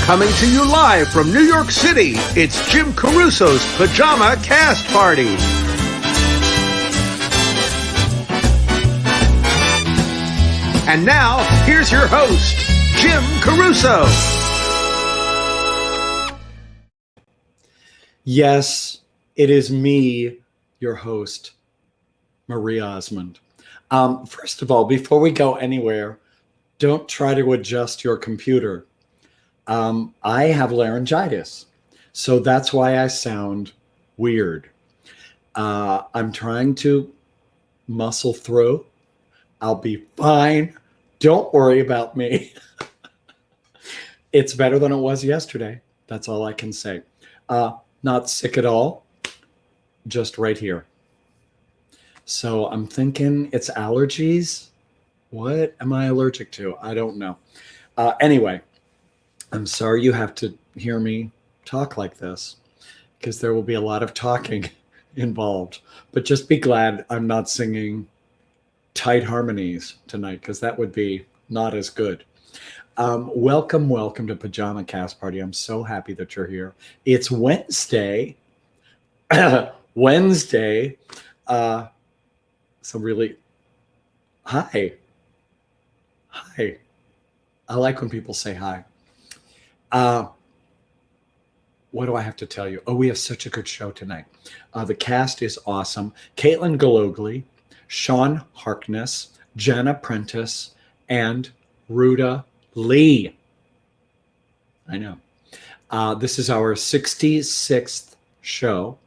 Coming to you live from New York City, it's Jim Caruso's Pajama Cast Party. And now, here's your host, Jim Caruso. Yes, it is me, your host, Marie Osmond. First of all, before we go anywhere, don't try to adjust your computer. I have laryngitis, so that's why I sound weird. I'm trying to muscle through. I'll be fine. Don't worry about me. It's better than it was yesterday. That's all I can say. Not sick at all, just right here. So I'm thinking it's allergies. What am I allergic to? I don't know. Anyway, I'm sorry you have to hear me talk like this because there will be a lot of talking involved. But just be glad I'm not singing tight harmonies tonight because that would be not as good. Welcome to Pajama Cast Party. I'm so happy that you're here. It's Wednesday. Wednesday. So really, hi. Hi. I like when people say hi. What do I have to tell you? Oh, we have such a good show tonight. The cast is awesome. Caitlin Gallogly, Sean Harkness, Jana Prentiss, and Ruta Lee. I know. This is our 66th show.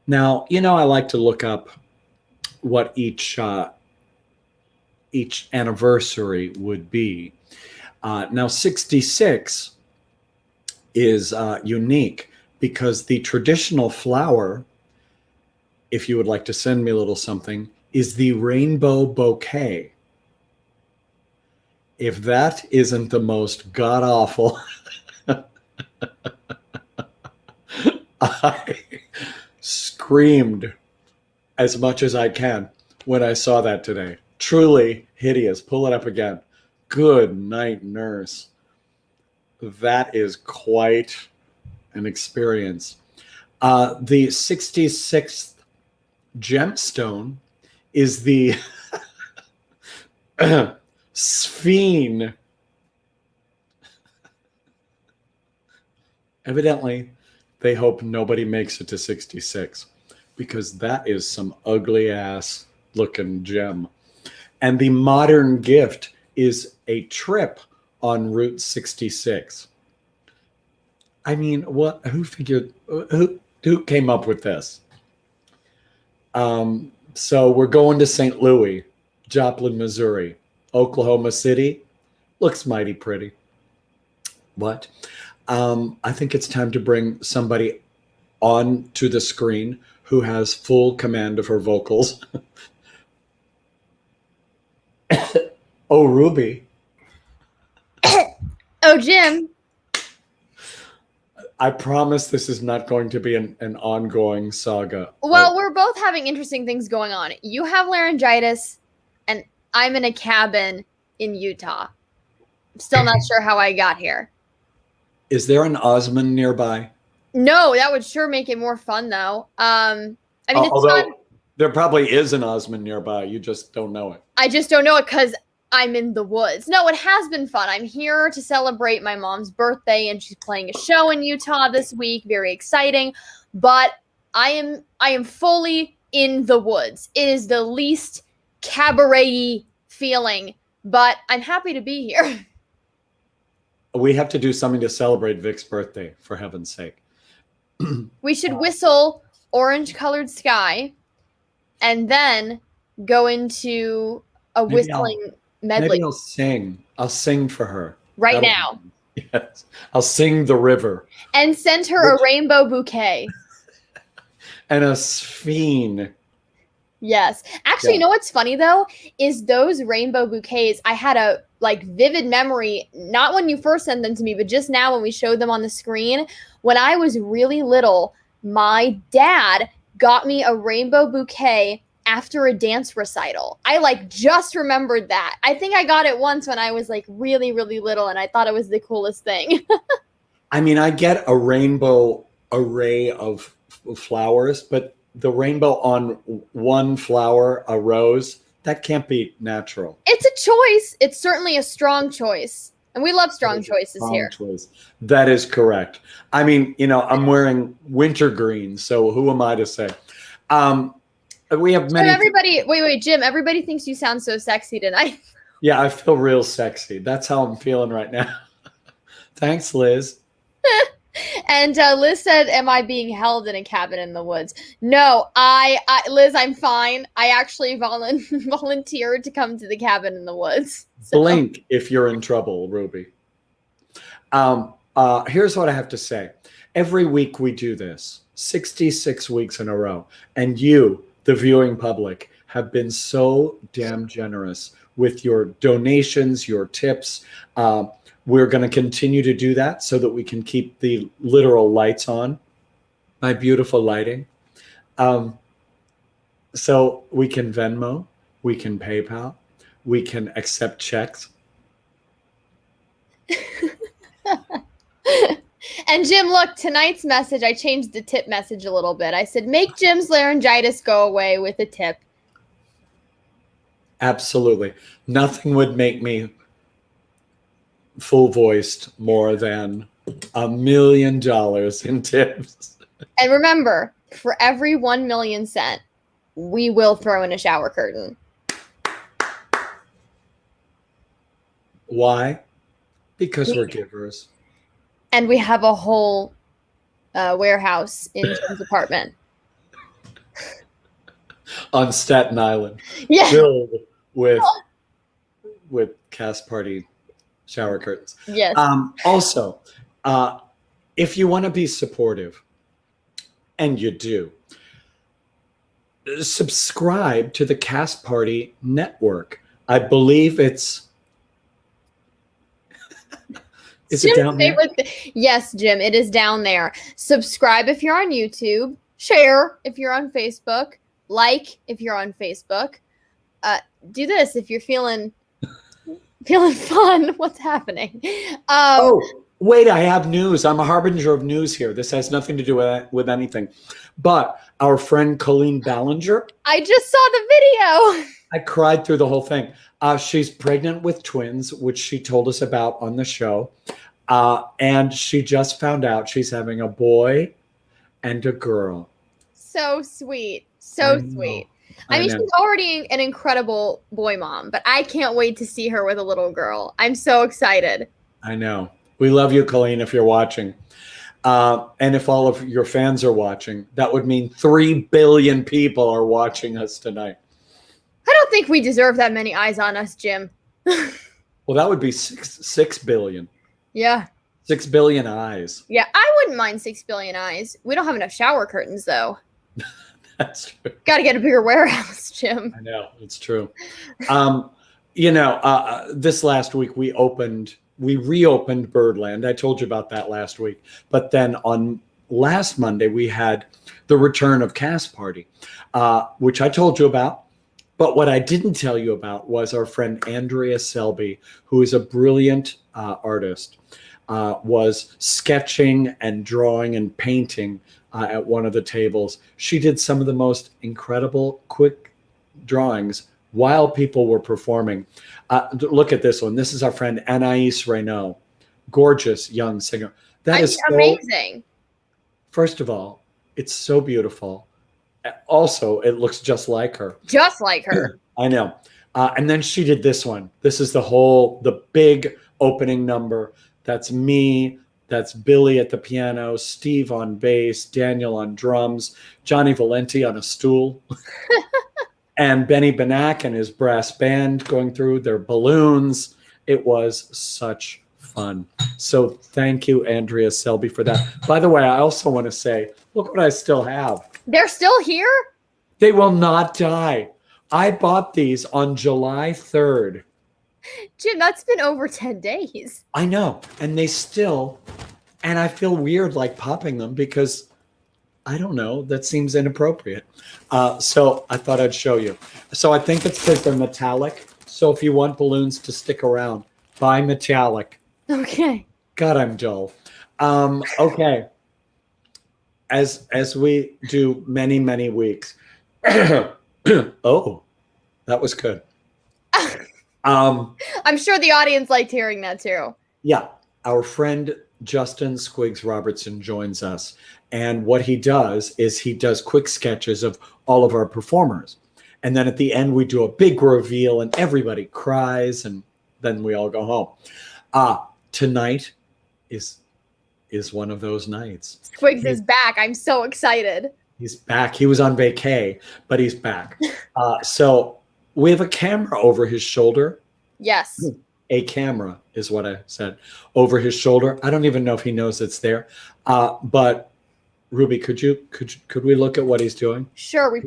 Now, I like to look up what each anniversary would be. Now, 66 is unique because the traditional flower, if you would like to send me a little something, is the rainbow bouquet. If that isn't the most god-awful, I screamed as much as I can when I saw that today. Truly hideous. Pull it up again. Good night, nurse. That is quite an experience. The 66th gemstone is the sphinx. Evidently, they hope nobody makes it to 66 because that is some ugly ass looking gem. And the modern gift is a trip on Route 66. I mean, what? Who figured? Who came up with this? So we're going to St. Louis, Joplin, Missouri, Oklahoma City. Looks mighty pretty. What? I think it's time to bring somebody on to the screen who has full command of her vocals. Oh, Ruby. Oh, Jim. I promise this is not going to be an ongoing saga. Well, we're both having interesting things going on. You have laryngitis, and I'm in a cabin in Utah. I'm still not sure how I got here. Is there an Osmond nearby? No, that would sure make it more fun, though. Although there probably is an Osmond nearby. You just don't know it. I just don't know it because I'm in the woods. No, it has been fun. I'm here to celebrate my mom's birthday, and she's playing a show in Utah this week. Very exciting. But I am fully in the woods. It is the least cabaret-y feeling, but I'm happy to be here. We have to do something to celebrate Vic's birthday, for heaven's sake. We should whistle Orange-Colored Sky and then go into a whistling medley. Maybe I'll sing. I'll sing for her. Right now. Yes. I'll sing The River. And send her a rainbow bouquet. And a sphinx. Yes. Actually, You know what's funny, though? Is those rainbow bouquets, I had a vivid memory, not when you first sent them to me, but just now when we showed them on the screen. When I was really little, my dad got me a rainbow bouquet after a dance recital. I just remembered that. I think I got it once when I was really, really little, and I thought it was the coolest thing. I mean, I get a rainbow array of flowers, but the rainbow on one flower, a rose, that can't be natural. It's a choice. It's certainly a strong choice. And we love strong choices Strong here. choice. That is correct. I mean, I'm wearing wintergreen, so who am I to say? We have many. Wait, Jim. Everybody thinks you sound so sexy tonight. Yeah, I feel real sexy. That's how I'm feeling right now. Thanks, Liz. And Liz said, "Am I being held in a cabin in the woods?" No, Liz, I'm fine. I actually volunteered to come to the cabin in the woods. So. Blink if you're in trouble, Ruby. Here's what I have to say. Every week we do this, 66 weeks in a row, and you, the viewing public, have been so damn generous with your donations, your tips. We're going to continue to do that so that we can keep the literal lights on. My beautiful lighting. So we can Venmo, we can PayPal, we can accept checks. And Jim, look, tonight's message, I changed the tip message a little bit. I said, make Jim's laryngitis go away with a tip. Absolutely. Nothing would make me full-voiced more than $1 million in tips. And remember, for every 1 million cent, we will throw in a shower curtain. Why? Because we're givers. And we have a whole warehouse in Jim's apartment. On Staten Island. Yeah. Filled with cast party shower curtains. Yes. Also, if you want to be supportive, and you do, subscribe to the Cast Party Network. I believe it's... Is it down there? Yes, Jim, it is down there. Subscribe if you're on YouTube. Share if you're on Facebook. Like if you're on Facebook. Do this if you're feeling fun. What's happening? Oh, wait, I have news. I'm a harbinger of news here. This has nothing to do with anything. But our friend Colleen Ballinger. I just saw the video. I cried through the whole thing. She's pregnant with twins, which she told us about on the show. And she just found out she's having a boy and a girl. So sweet. So sweet. I mean, she's already an incredible boy mom, but I can't wait to see her with a little girl. I'm so excited. I know. We love you, Colleen, if you're watching. And if all of your fans are watching, that would mean 3 billion people are watching us tonight. I don't think we deserve that many eyes on us, Jim. Well, that would be 6 billion. Yeah. 6 billion eyes. Yeah, I wouldn't mind 6 billion eyes. We don't have enough shower curtains, though. That's true. Got to get a bigger warehouse, Jim. I know, it's true. This last week we reopened Birdland. I told you about that last week. But then on last Monday, we had the return of Cast Party, which I told you about. But what I didn't tell you about was our friend Andrea Selby, who is a brilliant artist, was sketching and drawing and painting at one of the tables. She did some of the most incredible quick drawings while people were performing. Look at this one. This is our friend Anais Reynaud, gorgeous young singer. That is so amazing. First of all, it's so beautiful. Also, it looks just like her. Just like her. I know. And then she did this one. This is the big opening number. That's me. That's Billy at the piano, Steve on bass, Daniel on drums, Johnny Valenti on a stool, and Benny Benack and his brass band going through their balloons. It was such fun. So thank you, Andrea Selby, for that. By the way, I also want to say, look what I still have. They're still here? They will not die. I bought these on July 3rd. Jim, that's been over 10 days. I know. And I feel weird like popping them because, I don't know, that seems inappropriate. So I thought I'd show you. So I think it's because they're metallic. So if you want balloons to stick around, buy metallic. Okay. God, I'm dull. Okay. As we do many weeks. Oh, that was good. I'm sure the audience liked hearing that too. Yeah. Our friend Justin Squiggs Robertson joins us. And what he does is he does quick sketches of all of our performers. And then at the end, we do a big reveal and everybody cries and then we all go home. Tonight is one of those nights. Squiggs is back. I'm so excited. He's back. He was on vacay, but he's back. So we have a camera over his shoulder. Yes. A camera is what I said. Over his shoulder. I don't even know if he knows it's there. But Ruby, could we look at what he's doing? Sure. We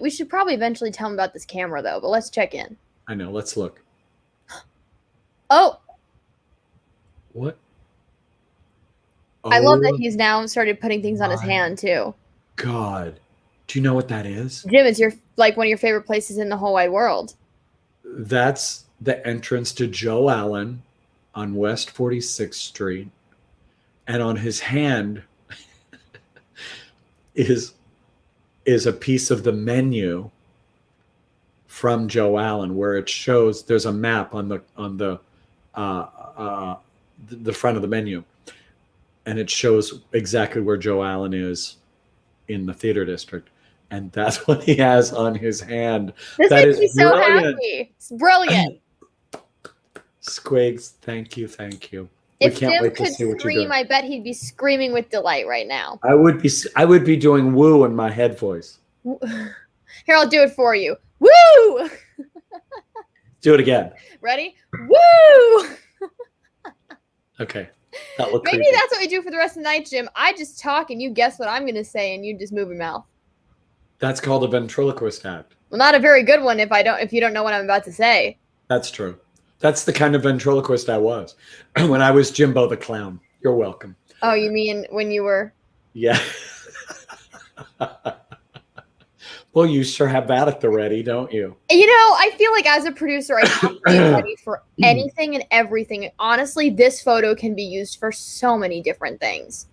should probably eventually tell him about this camera though, but let's check in. I know. Let's look. Oh. What? I love that he's now started putting things on his hand too. God. Do you know what that is? Jim, it's one of your favorite places in the whole wide world. That's the entrance to Joe Allen on West 46th Street. And on his hand is a piece of the menu from Joe Allen where it shows there's a map on the front of the menu. And it shows exactly where Joe Allen is in the theater district. And that's what he has on his hand. This that makes me so happy. It's brilliant. Squiggs, thank you. If Jim could scream, I bet he'd be screaming with delight right now. I would be doing woo in my head voice. Here, I'll do it for you. Woo! Do it again. Ready? Woo! Okay. Maybe creepy. that's what we do for the rest of the night, Jim. I just talk and you guess what I'm going to say and you just move your mouth. That's called a ventriloquist act. Well, not a very good one if you don't know what I'm about to say. That's true. That's the kind of ventriloquist I was when I was Jimbo the Clown. You're welcome. Oh, you mean when you were? Yeah. Well, you sure have that at the ready, don't you? You know, I feel like as a producer, I have to be ready for anything and everything. And honestly, this photo can be used for so many different things.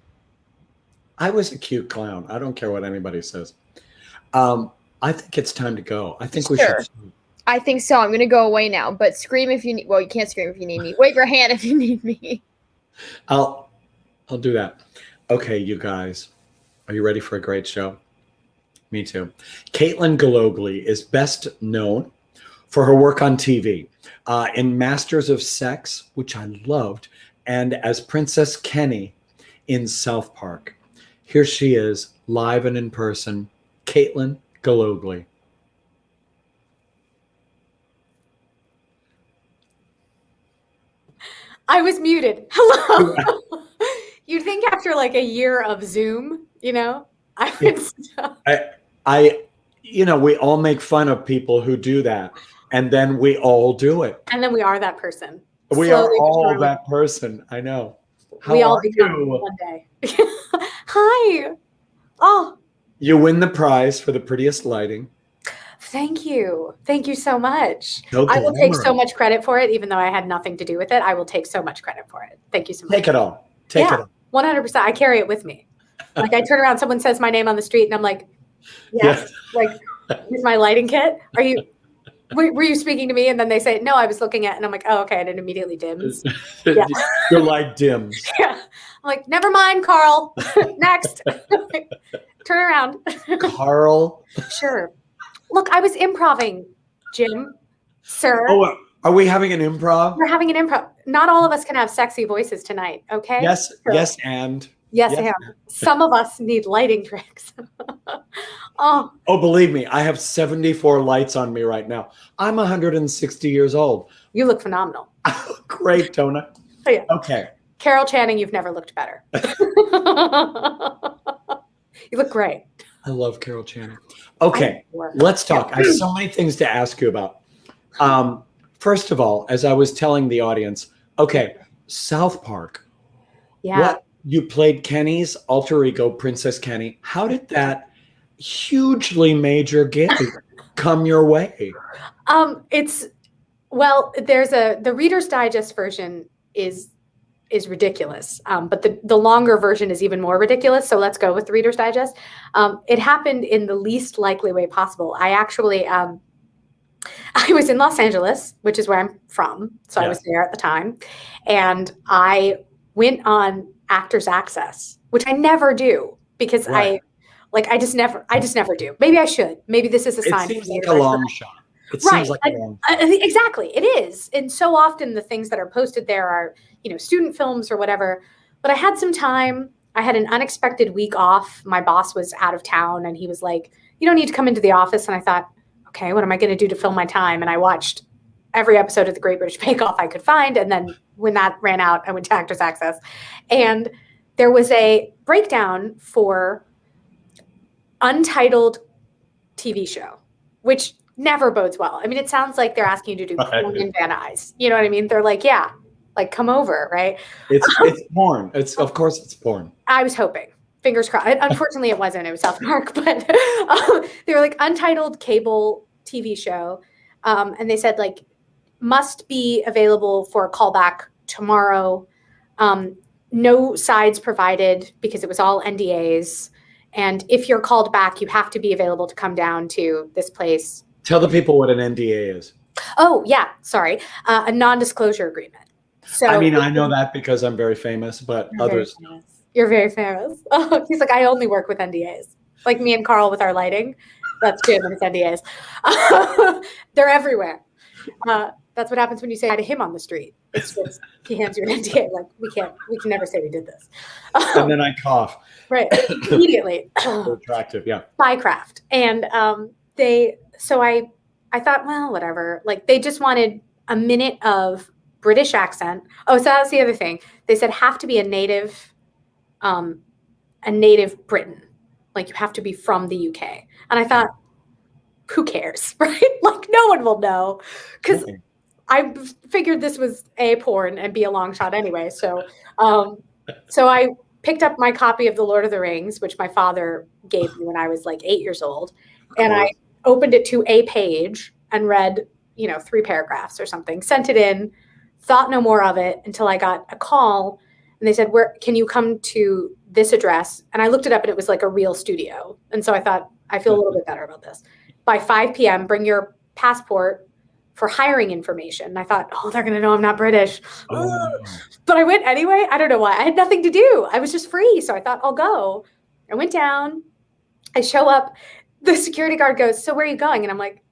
I was a cute clown. I don't care what anybody says. I think it's time to go. I think we should. I think so. I'm going to go away now, but scream if you need. Well, you can't scream if you need me. Wave your hand if you need me. I'll do that. Okay, you guys, are you ready for a great show? Me too. Caitlin Gallogly is best known for her work on TV in Masters of Sex, which I loved, and as Princess Kenny in South Park. Here she is, live and in person, Caitlin Gallogly. I was muted. Hello. You'd think after like a year of Zoom, I would stop. We all make fun of people who do that, and then we all do it. And then we are that person. We are all that person. I know. We all become one day. Hi. Oh. You win the prize for the prettiest lighting. Thank you. Thank you so much. No I will take so much credit for it, even though I had nothing to do with it. I will take so much credit for it. Thank you so much. Take it all. Take it all. 100%. I carry it with me. Like I turn around, someone says my name on the street, and I'm like, yes. Like, here's my lighting kit. Were you speaking to me? And then they say, no, I was looking at, and I'm like, oh, okay. And it immediately dims. Yeah. Your light dims. Yeah. I'm like, never mind, Carl. Next. Turn around. Carl. Sure. Look, I was improving, Jim, sir. Oh, are we having an improv? We're having an improv. Not all of us can have sexy voices tonight, okay? Yes, sure. yes, and. Yes, and. Some of us need lighting tricks. Oh, believe me, I have 74 lights on me right now. I'm 160 years old. You look phenomenal. I look great, don't I? Oh, yeah. Okay. Carol Channing, you've never looked better. You look great. I love Carol Channing. Okay, let's talk. I have so many things to ask you about. First of all, as I was telling the audience, okay, South Park. Yeah. What, you played Kenny's alter ego, Princess Kenny. How did that hugely major gig come your way? There's the Reader's Digest version is is ridiculous. But the longer version is even more ridiculous. So let's go with the Reader's Digest. It happened in the least likely way possible. I actually, I was in Los Angeles, which is where I'm from. So I was there at the time. And I went on Actors Access, which I never do because I just never do. Maybe I should. Maybe this is a sign. It seems like a long shot. It seems like a long shot. Exactly. It is. And so often the things that are posted there are, student films or whatever. But I had some time. I had an unexpected week off. My boss was out of town and he was like, you don't need to come into the office. And I thought, okay, what am I going to do to fill my time? And I watched every episode of The Great British Bake Off I could find. And then when that ran out, I went to Actors Access. And there was a breakdown for Untitled TV show, which never bodes well. I mean, it sounds like they're asking you to do porn in Van Nuys. You know what I mean? They're like, yeah, like come over, right? It's porn. Of course it's porn. I was hoping. Fingers crossed. Unfortunately, it wasn't. It was South Park, but they were like Untitled cable TV show. And they said like must be available for a callback tomorrow. No sides provided because it was all NDAs. And if you're called back, you have to be available to come down to this place. Tell the people what an NDA is. Oh, yeah. Sorry. A non-disclosure agreement. So I mean, I know that because I'm very famous, but others. You're very famous. Oh, he's like, I only work with NDAs. Like me and Carl with our lighting. That's Jim and his NDAs. They're everywhere. That's what happens when you say hi to him on the street. It's just, he hands you an NDA. Like, we can never say we did this. And then I cough. Right. Immediately. Attractive, yeah. Spycraft. And so I thought, well, whatever. Like, they just wanted a minute of British accent. Oh, so that's the other thing. They said have to be a native Briton. Like, you have to be from the UK. And I thought, who cares, right? Like, no one will know. Because I figured this was A, porn, and B, a long shot anyway. So I picked up my copy of The Lord of the Rings, which my father gave me when I was like 8 years old. And I opened it to a page and read, 3 paragraphs or something, sent it in, thought no more of it until I got a call. And they said, where can you come to this address? And I looked it up and it was like a real studio. And so I thought, I feel a little bit better about this. By 5 p.m., bring your passport for hiring information. And I thought, oh, they're going to know I'm not British. Oh. But I went anyway. I don't know why. I had nothing to do. I was just free. So I thought, I'll go. I went down. I show up. The security guard goes, so where are you going? And I'm like,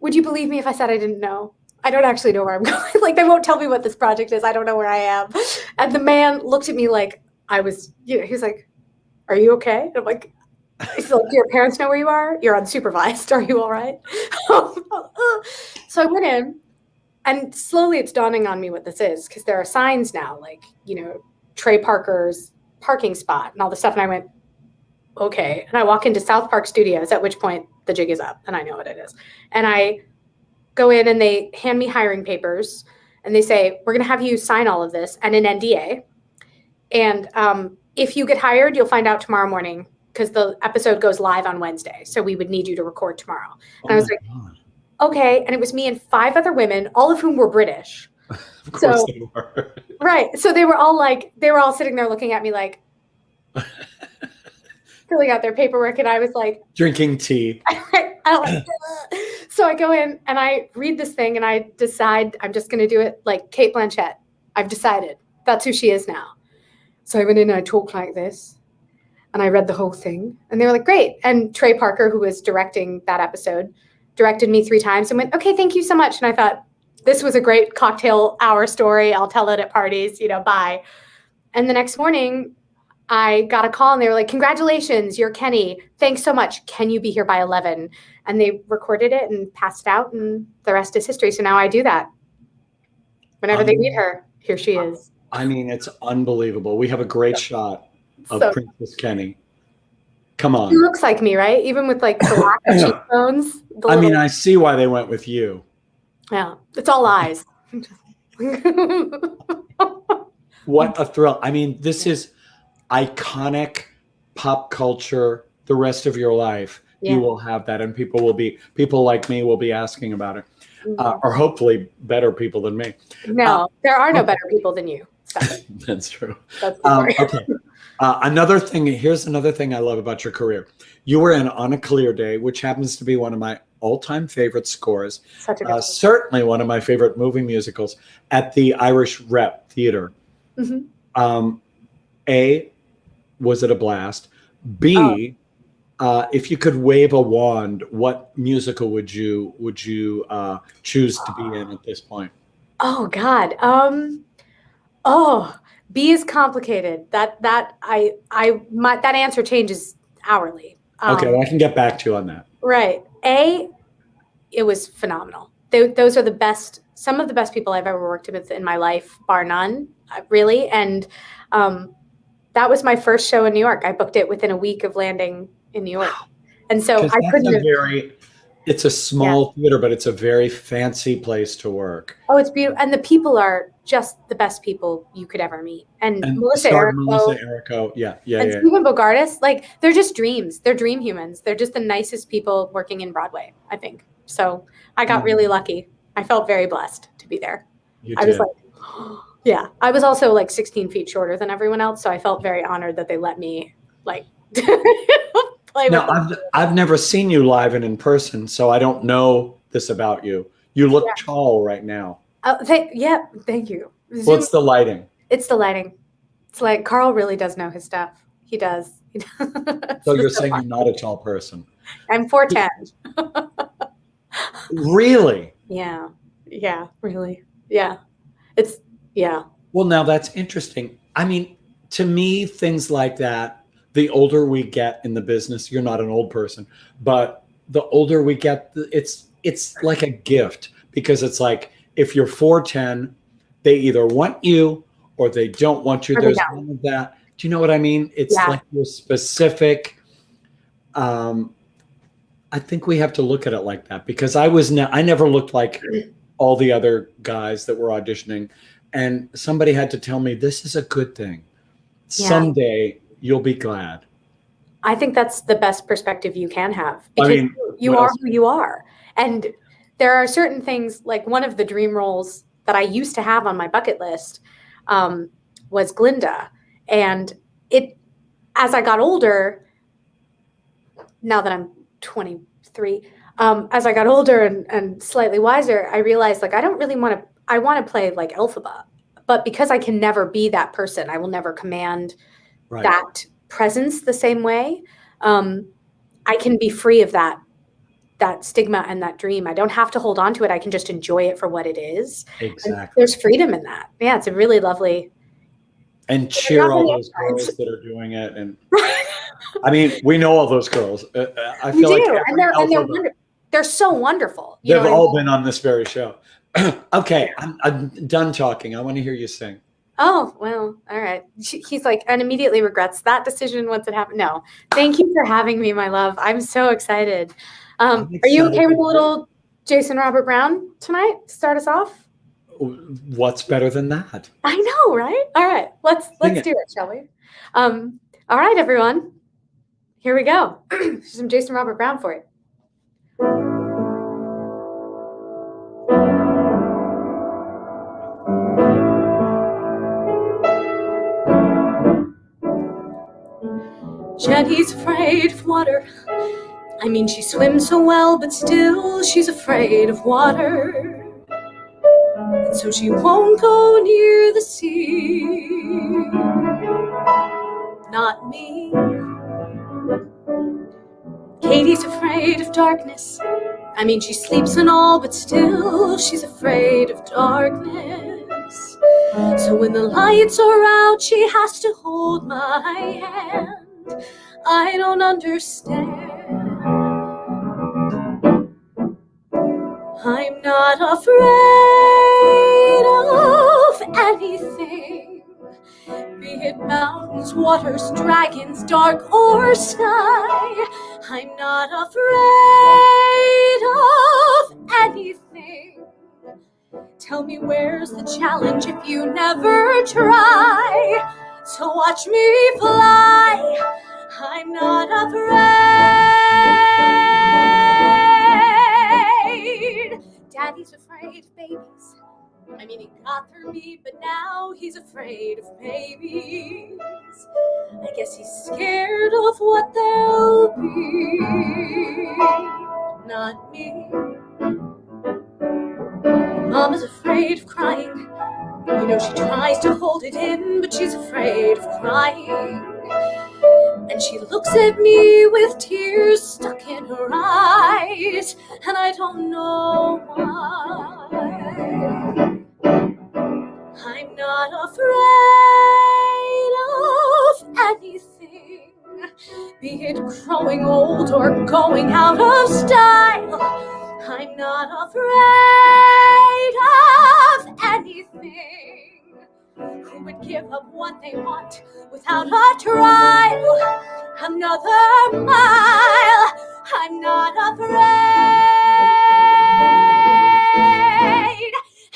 would you believe me if I said I didn't know? I don't actually know where I'm going. Like, they won't tell me what this project is. I don't know where I am. And the man looked at me like I was, he was like, are you okay? And I'm like, he's like, do your parents know where you are? You're unsupervised. Are you all right? So I went in, and slowly it's dawning on me what this is, because there are signs now, like, Trey Parker's parking spot and all this stuff. And I went, okay. And I walk into South Park Studios, at which point the jig is up and I know what it is. And I go in and they hand me hiring papers and they say, we're going to have you sign all of this and an NDA. And if you get hired, you'll find out tomorrow morning, because the episode goes live on Wednesday. So we would need you to record tomorrow. And I was like, okay. And it was me and 5 other women, all of whom were British. Of course they were. Right. So they were all sitting there looking at me like, filling out their paperwork. And I was like, drinking tea. So I go in and I read this thing and I decide I'm just going to do it like Cate Blanchett. I've decided that's who she is now. So I went in and I talked like this and I read the whole thing and they were like, great. And Trey Parker, who was directing that episode, directed me 3 times and went, okay, thank you so much. And I thought, this was a great cocktail hour story. I'll tell it at parties, bye. And the next morning I got a call and they were like, congratulations, you're Kenny. Thanks so much. Can you be here by 11? And they recorded it and passed it out and the rest is history. So now I do that. Whenever they meet her, here she is. I mean, it's unbelievable. We have a great shot of Princess Kenny. Come on. She looks like me, right? Even with like the lack of cheekbones. I mean, I see why they went with you. Yeah, it's all eyes. What a thrill. I mean, this is iconic pop culture the rest of your life. You will have that, and people like me will be asking about it, or hopefully better people than me. No, there are no better people than you. That's true. That's the story. Okay. Here's another thing I love about your career. You were in On a Clear Day, which happens to be one of my all-time favorite scores. Such a good certainly one of my favorite movie musicals at the Irish Rep Theater. Mm-hmm. A, was it a blast? B, if you could wave a wand, what musical would you choose to be in at this point? Oh God. B is complicated. That answer changes hourly. Okay, well, I can get back to you on that. Right. A, it was phenomenal. Those are some of the best people I've ever worked with in my life, bar none, really. And that was my first show in New York. I booked it within a week of landing in New York. And so I couldn't it's a small theater, but it's a very fancy place to work. Oh, it's beautiful. And the people are just the best people you could ever meet. And Melissa Errico. Yeah. And Stephen Bogardus, like, they're just dreams. They're dream humans. They're just the nicest people working in Broadway, I think. So I got really lucky. I felt very blessed to be there. I was like, yeah. I was also like 16 feet shorter than everyone else. So I felt very honored that they let me like play with them. I've never seen you live and in person, so I don't know this about you. You look tall right now. Thank you. What's the lighting? It's the lighting. It's like Carl really does know his stuff. He does. So you're saying you're not a tall person? I'm 4'10". Really? Yeah, really. Yeah. Well, now that's interesting. I mean, to me, things like that, the older we get in the business, you're not an old person, but the older we get, it's like a gift, because it's like, if you're 4'10", they either want you or they don't want you. There's none of that. Do you know what I mean? It's like you're specific. I think we have to look at it like that, because I never looked like all the other guys that were auditioning, and somebody had to tell me, this is a good thing. Someday you'll be glad. I think that's the best perspective you can have, because you are who you are. And there are certain things, like one of the dream roles that I used to have on my bucket list was Glinda. And as I got older, now that I'm 23, as I got older and slightly wiser, I realized, like, I want to play like Elphaba, but because I can never be that person, I will never command that presence the same way. I can be free of that stigma and that dream. I don't have to hold on to it. I can just enjoy it for what it is. Exactly. And there's freedom in that. Yeah, it's a really lovely. And cheer all those girls that are doing it. And I mean, we know all those girls. I feel like they're so wonderful. They've all been on this very show. Okay, I'm done talking. I want to hear you sing. Oh, well, all right. He's like, and immediately regrets that decision once it happened. No, thank you for having me, my love. I'm so excited. Are you okay with a little Jason Robert Brown tonight to start us off? What's better than that? I know, right? All right, let's do it, shall we? All right, everyone. Here we go. Some Jason Robert Brown for you. Jenny's afraid of water. I mean, she swims so well, but still she's afraid of water. And so she won't go near the sea. Not me. Katie's afraid of darkness. I mean, she sleeps and all, but still she's afraid of darkness. So when the lights are out, she has to hold my hand. I don't understand. I'm not afraid of anything, be it mountains, waters, dragons, dark or sky. I'm not afraid of anything. Tell me, where's the challenge if you never try? So watch me fly. I'm not afraid. Daddy's afraid of babies. I I mean, he got through me, but now he's afraid of babies. I guess he's scared of what they'll be. Not me. Mama's afraid of crying. You know, she tries to hold it in, but she's afraid of crying. And she looks at me with tears stuck in her eyes, and I don't know why. I'm not afraid of anything, be it growing old or going out of style. I'm not afraid of anything. Who would give up what they want without a trial? Another mile. I'm not afraid.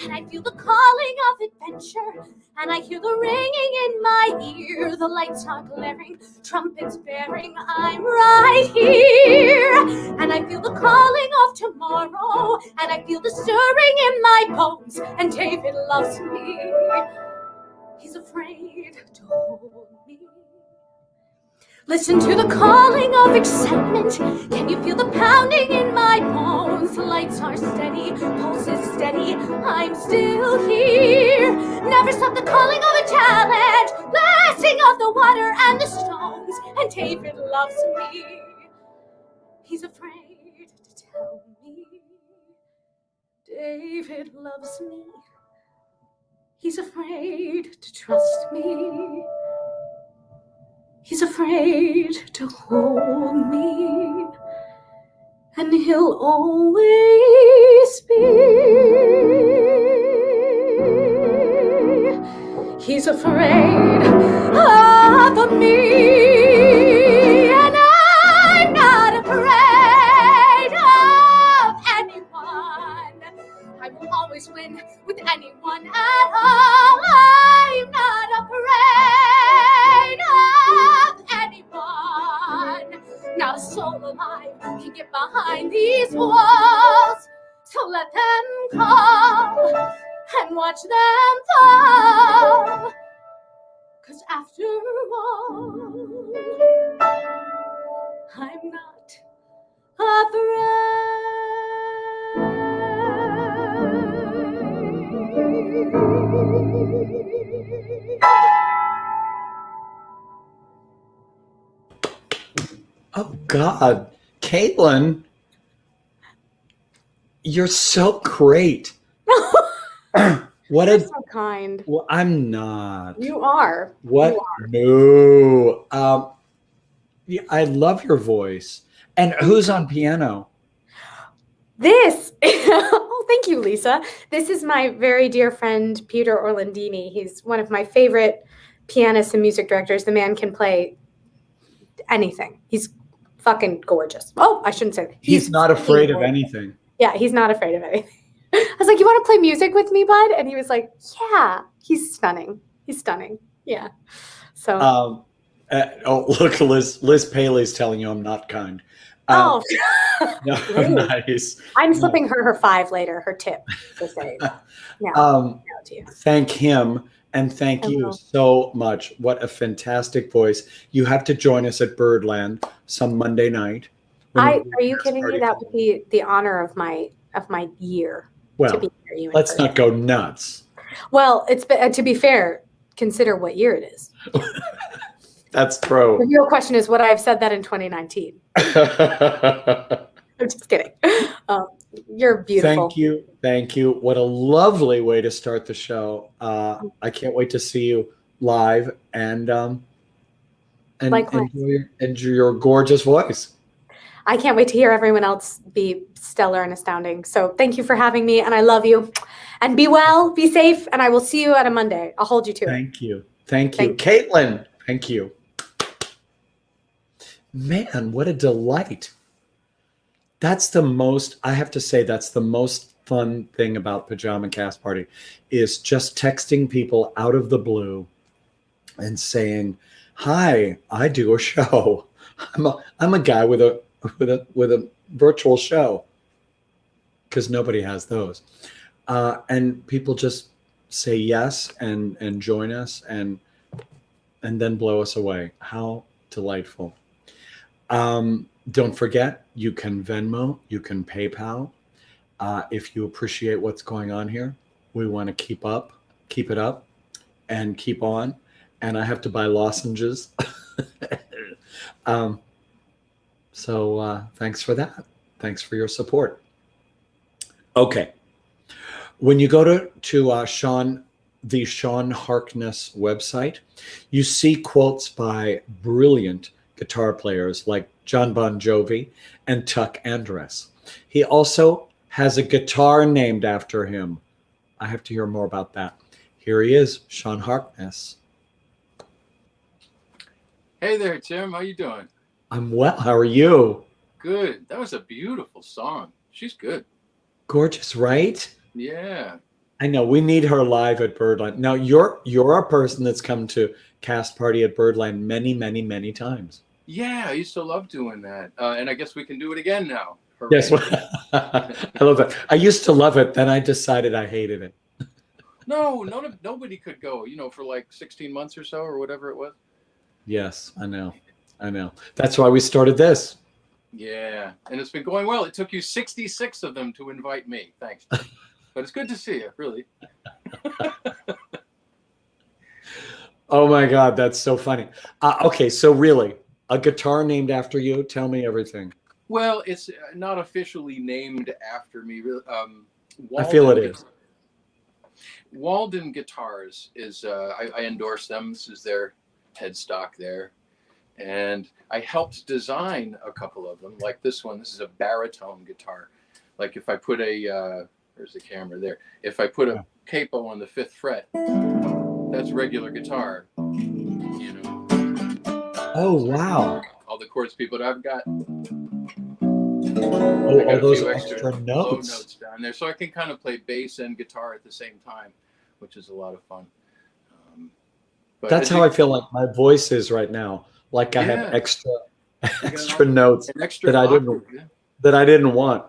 And I feel the calling of adventure, and I hear the ringing in my ear. The lights are glaring, trumpets bearing, I'm right here. And I feel the calling of tomorrow, and I feel the stirring in my bones. And David loves me. He's afraid to hold me. Listen to the calling of excitement. Can you feel the pounding in my bones? The lights are steady, pulse is steady. I'm still here. Never stop the calling of a challenge. Blasting of the water and the stones. And David loves me. He's afraid to tell me. David loves me. He's afraid to trust me. He's afraid to hold me. And he'll always be. He's afraid of me. And I'm not afraid of anyone. I will always win with anyone at all. I'm not afraid of anyone. Not a soul alive can get behind these walls. So let them call and watch them fall. 'Cause after all, I'm not Oh, God. Caitlin, you're so great. What You're a... so kind. Well, I'm not. You are. What? You are. No. Yeah, I love your voice. And who's on piano? This, oh, thank you, Lisa. This is my very dear friend, Peter Orlandini. He's one of my favorite pianists and music directors. The man can play anything. He's fucking gorgeous. Oh, I shouldn't say that. He's not afraid of anything. Yeah, he's not afraid of anything. I was like, you want to play music with me, bud? And he was like, yeah. He's stunning. He's stunning. Yeah. So. Look, Liz Paley's telling you I'm not kind. No, nice. I'm slipping her 5 later, her tip to say. Yeah. Thank him and thank you so much. What a fantastic voice. You have to join us at Birdland some Monday night. Are you kidding me? That would be the honor of my year. Well, to be here, let's not go nuts. Well, it's to be fair, consider what year it is. That's true. The real question is, would I have said that in 2019? I'm just kidding. You're beautiful. Thank you. What a lovely way to start the show. I can't wait to see you live and enjoy your gorgeous voice. I can't wait to hear everyone else be stellar and astounding. So thank you for having me, and I love you. And be well, be safe, and I will see you at a Monday. I'll hold you to it. Thank you. Caitlin, thank you. Man, what a delight. That's the most, I have to say, that's the most fun thing about Pajama Cast Party is just texting people out of the blue and saying, hi, I do a show. I'm a guy with a virtual show because nobody has those. And people just say yes and join us and then blow us away. How delightful. Don't forget, you can Venmo, you can PayPal. If you appreciate what's going on here, we want to keep it up and keep on. And I have to buy lozenges. So thanks for that. Thanks for your support. Okay. When you go to the Sean Harkness website, you see quotes by brilliant guitar players like John Bon Jovi and Tuck Andress. He also has a guitar named after him. I have to hear more about that. Here he is, Sean Harkness. Hey there, Tim. How you doing? I'm well. How are you? Good. That was a beautiful song. She's good. Gorgeous, right? Yeah. I know. We need her live at Birdland. Now, you're a person that's come to Cast Party at Birdland many, many, many times. Yeah, I used to love doing that. And I guess we can do it again now. Hooray. Yes. I love that. I used to love it. Then I decided I hated it. No, nobody could go, for like 16 months or so or whatever it was. Yes, I know. That's why we started this. Yeah, and it's been going well. It took you 66 of them to invite me. Thanks. But it's good to see you, really. Oh my God, that's so funny. Okay, so really, a guitar named after you? Tell me everything. Well, it's not officially named after me. I feel it is. Walden Guitars is, I endorse them. This is their headstock there. And I helped design a couple of them, like this one. This is a baritone guitar. Like if I put there's the camera there. If I put a capo on the 5th fret, that's regular guitar, Oh, wow. All the chords people, but I've got all those extra low notes. notes down there. So I can kind of play bass and guitar at the same time, which is a lot of fun. But that's how I feel like my voice is right now. Like I have extra notes extra that I didn't want.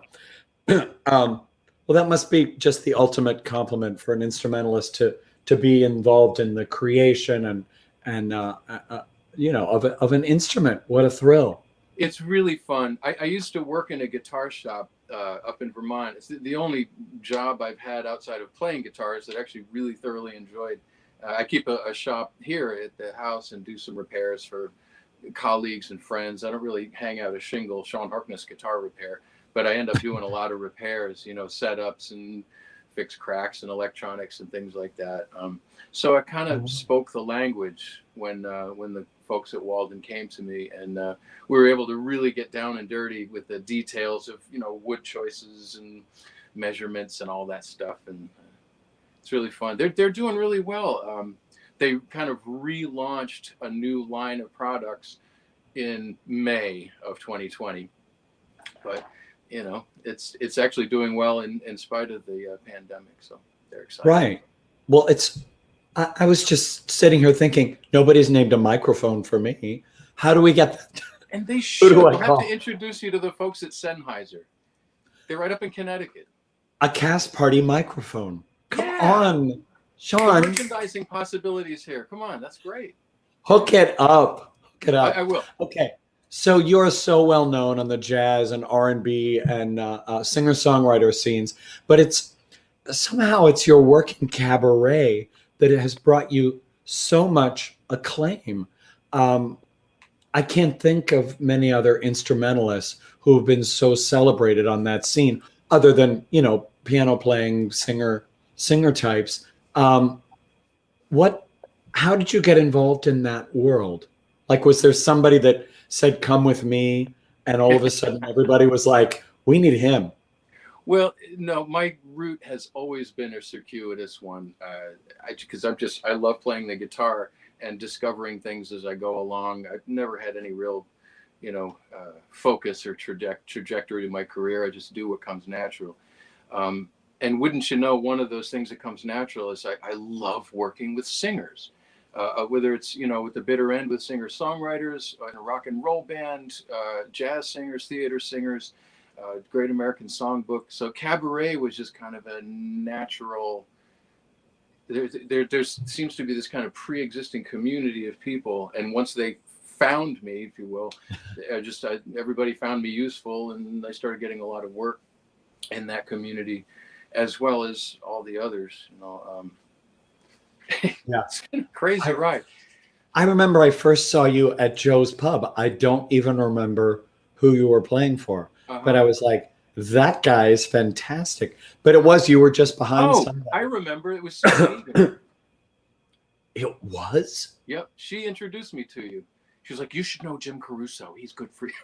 Well, that must be just the ultimate compliment for an instrumentalist to be involved in the creation and of an instrument. What a thrill! It's really fun. I used to work in a guitar shop up in Vermont. It's the only job I've had outside of playing guitars that I actually really thoroughly enjoyed. I keep a shop here at the house and do some repairs for colleagues and friends. I don't really hang out a shingle Sean Harkness guitar repair, but I end up doing a lot of repairs, setups and fix cracks and electronics and things like that. So I kind of spoke the language when the folks at Walden came to me, and we were able to really get down and dirty with the details of wood choices and measurements and all that stuff, and it's really fun. They're doing really well. They kind of relaunched a new line of products in May of 2020, but it's actually doing well in spite of the pandemic. So they're excited. Right. Well, I was just sitting here thinking, nobody's named a microphone for me. How do we get that? And they should. I I'll have to introduce you to the folks at Sennheiser. They're right up in Connecticut. A Cast Party microphone. Come on, Sean. The merchandising possibilities here. Come on, that's great. Hook it up. I will. Okay. So you're so well known on the jazz and R&B and singer-songwriter scenes, but it's your work in cabaret that has brought you so much acclaim. I can't think of many other instrumentalists who have been so celebrated on that scene, other than piano playing singer types. How did you get involved in that world? Like, was there somebody that said, "Come with me," and all of a sudden everybody was like, "We need him"? Well, no, my route has always been a circuitous one. Because I love playing the guitar and discovering things as I go along. I've never had any real, focus or trajectory to my career. I just do what comes natural. And wouldn't you know, one of those things that comes natural is I love working with singers. Whether it's with the bitter end with singer-songwriters in a rock and roll band, jazz singers, theater singers, Great American Songbook. So cabaret was just kind of a natural there seems to be this kind of pre-existing community of people, and once they found me, if you will, everybody found me useful, and I started getting a lot of work in that community, as well as all the others. Yeah, it's been a crazy ride. I remember I first saw you at Joe's Pub. I don't even remember who you were playing for, but I was like, that guy is fantastic. But you were just behind somebody. I remember it was Steve. It was? Yep. She introduced me to you. She was like, you should know Jim Caruso. He's good for you.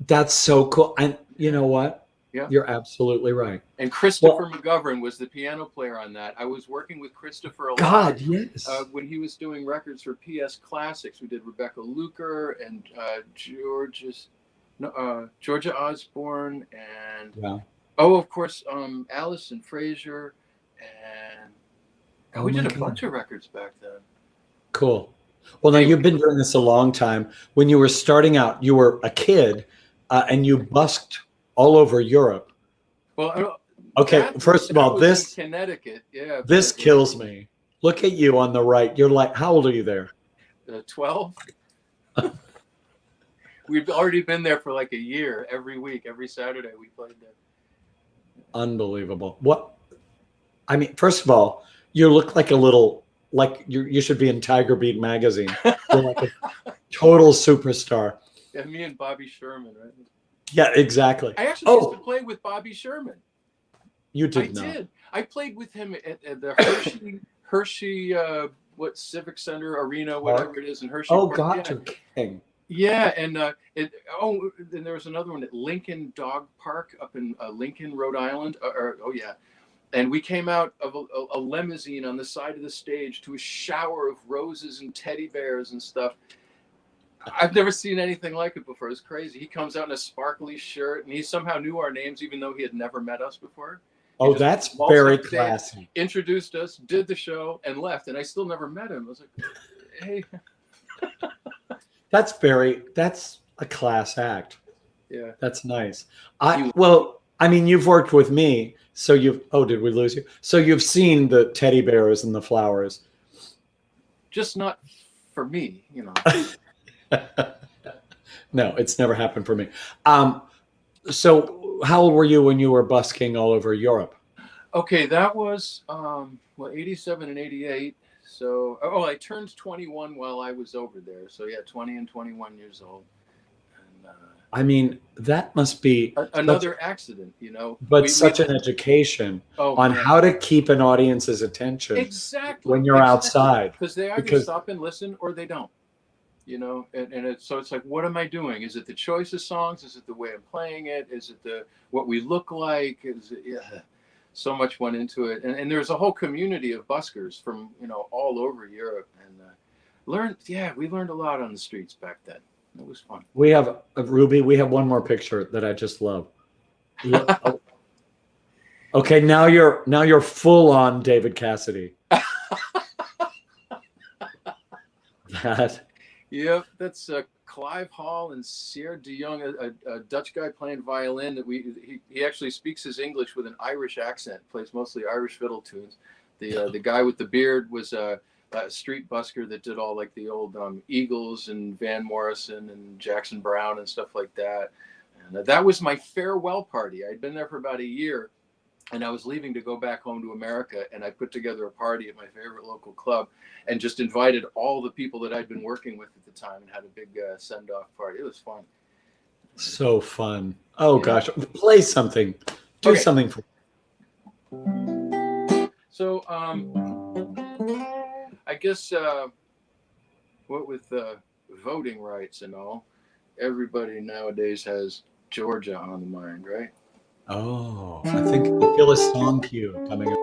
That's so cool. And you know what? Yeah. You're absolutely right. And Christopher McGovern was the piano player on that. I was working with Christopher a lot. Yes. When he was doing records for PS Classics. We did Rebecca Luker and Georgia Osborne and of course Allison Frazier, and we did a bunch of records back then. Cool. Well, now you've been doing this a long time. When you were starting out, you were a kid and you busked all over Europe. Well, okay, first of all, this Connecticut, yeah. This kills me. Look at you on the right. You're like, how old are you there? 12. We've already been there for like a year. Every week, every Saturday, we played there. Unbelievable. What? I mean, first of all, you look like a little, like you should be in Tiger Beat magazine. You're like a total superstar. Yeah, me and Bobby Sherman, right? Yeah, exactly. I actually used to play with Bobby Sherman. You did I not. did. I played with him at the Hershey Civic Center Arena, whatever it is in Hershey. Oh, Park. God, you're kidding. Yeah, and then there was another one at Lincoln Dog Park up in Lincoln, Rhode Island. And we came out of a limousine on the side of the stage to a shower of roses and teddy bears and stuff. I've never seen anything like it before. It's crazy. He comes out in a sparkly shirt, and he somehow knew our names, even though he had never met us before. Oh, that's very classy. Introduced us, did the show, and left. And I still never met him. I was like, hey. That's a class act. Yeah. That's nice. You've worked with me, so did we lose you? So you've seen the teddy bears and the flowers. Just not for me, No, it's never happened for me. So how old were you when you were busking all over Europe? Okay, that was 87 and 88. So I turned 21 while I was over there. So yeah, 20 and 21 years old. And, I mean, that must be another accident, But such an education on how to keep an audience's attention when you're outside. Because they either stop and listen or they don't. And it's like, what am I doing? Is it the choice of songs? Is it the way I'm playing it? Is it what we look like? So much went into it. And there's a whole community of buskers from, all over Europe. And we learned a lot on the streets back then. It was fun. We have, Ruby, we have one more picture that I just love. Okay, now you're full on David Cassidy. Yep, that's Clive Hall and Sierra de Jong, a Dutch guy playing violin. That he actually speaks his English with an Irish accent. Plays mostly Irish fiddle tunes. The guy with the beard was a street busker that did all like the old Eagles and Van Morrison and Jackson Browne and stuff like that. And that was my farewell party. I'd been there for about a year, and I was leaving to go back home to America. And I put together a party at my favorite local club, and just invited all the people that I'd been working with at the time, and had a big send-off party. It was fun. So fun. Oh gosh, play something. Do something for. So I guess what with voting rights and all, everybody nowadays has Georgia on the mind, right? Oh, I feel a song cue coming up.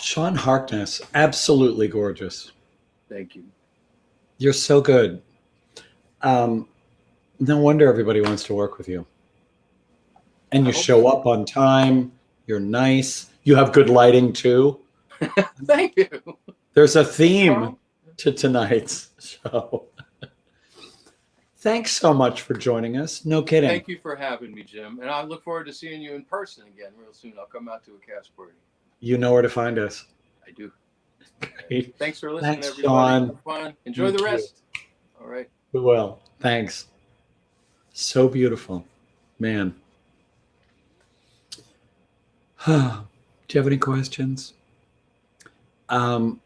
Sean Harkness, absolutely gorgeous. Thank you. You're so good. No wonder everybody wants to work with you. And you show up on time. You're nice. You have good lighting too. Thank you. There's a theme to tonight's show. Thanks so much for joining us. No kidding. Thank you for having me, Jim. And I look forward to seeing you in person again real soon. I'll come out to a cast party. You know where to find us. I do. Great. Thanks for listening, Thanks, everybody. Sean. Fun. Enjoy Thank the you. rest. All right. We will. Thanks. So beautiful. Man. Do you have any questions? But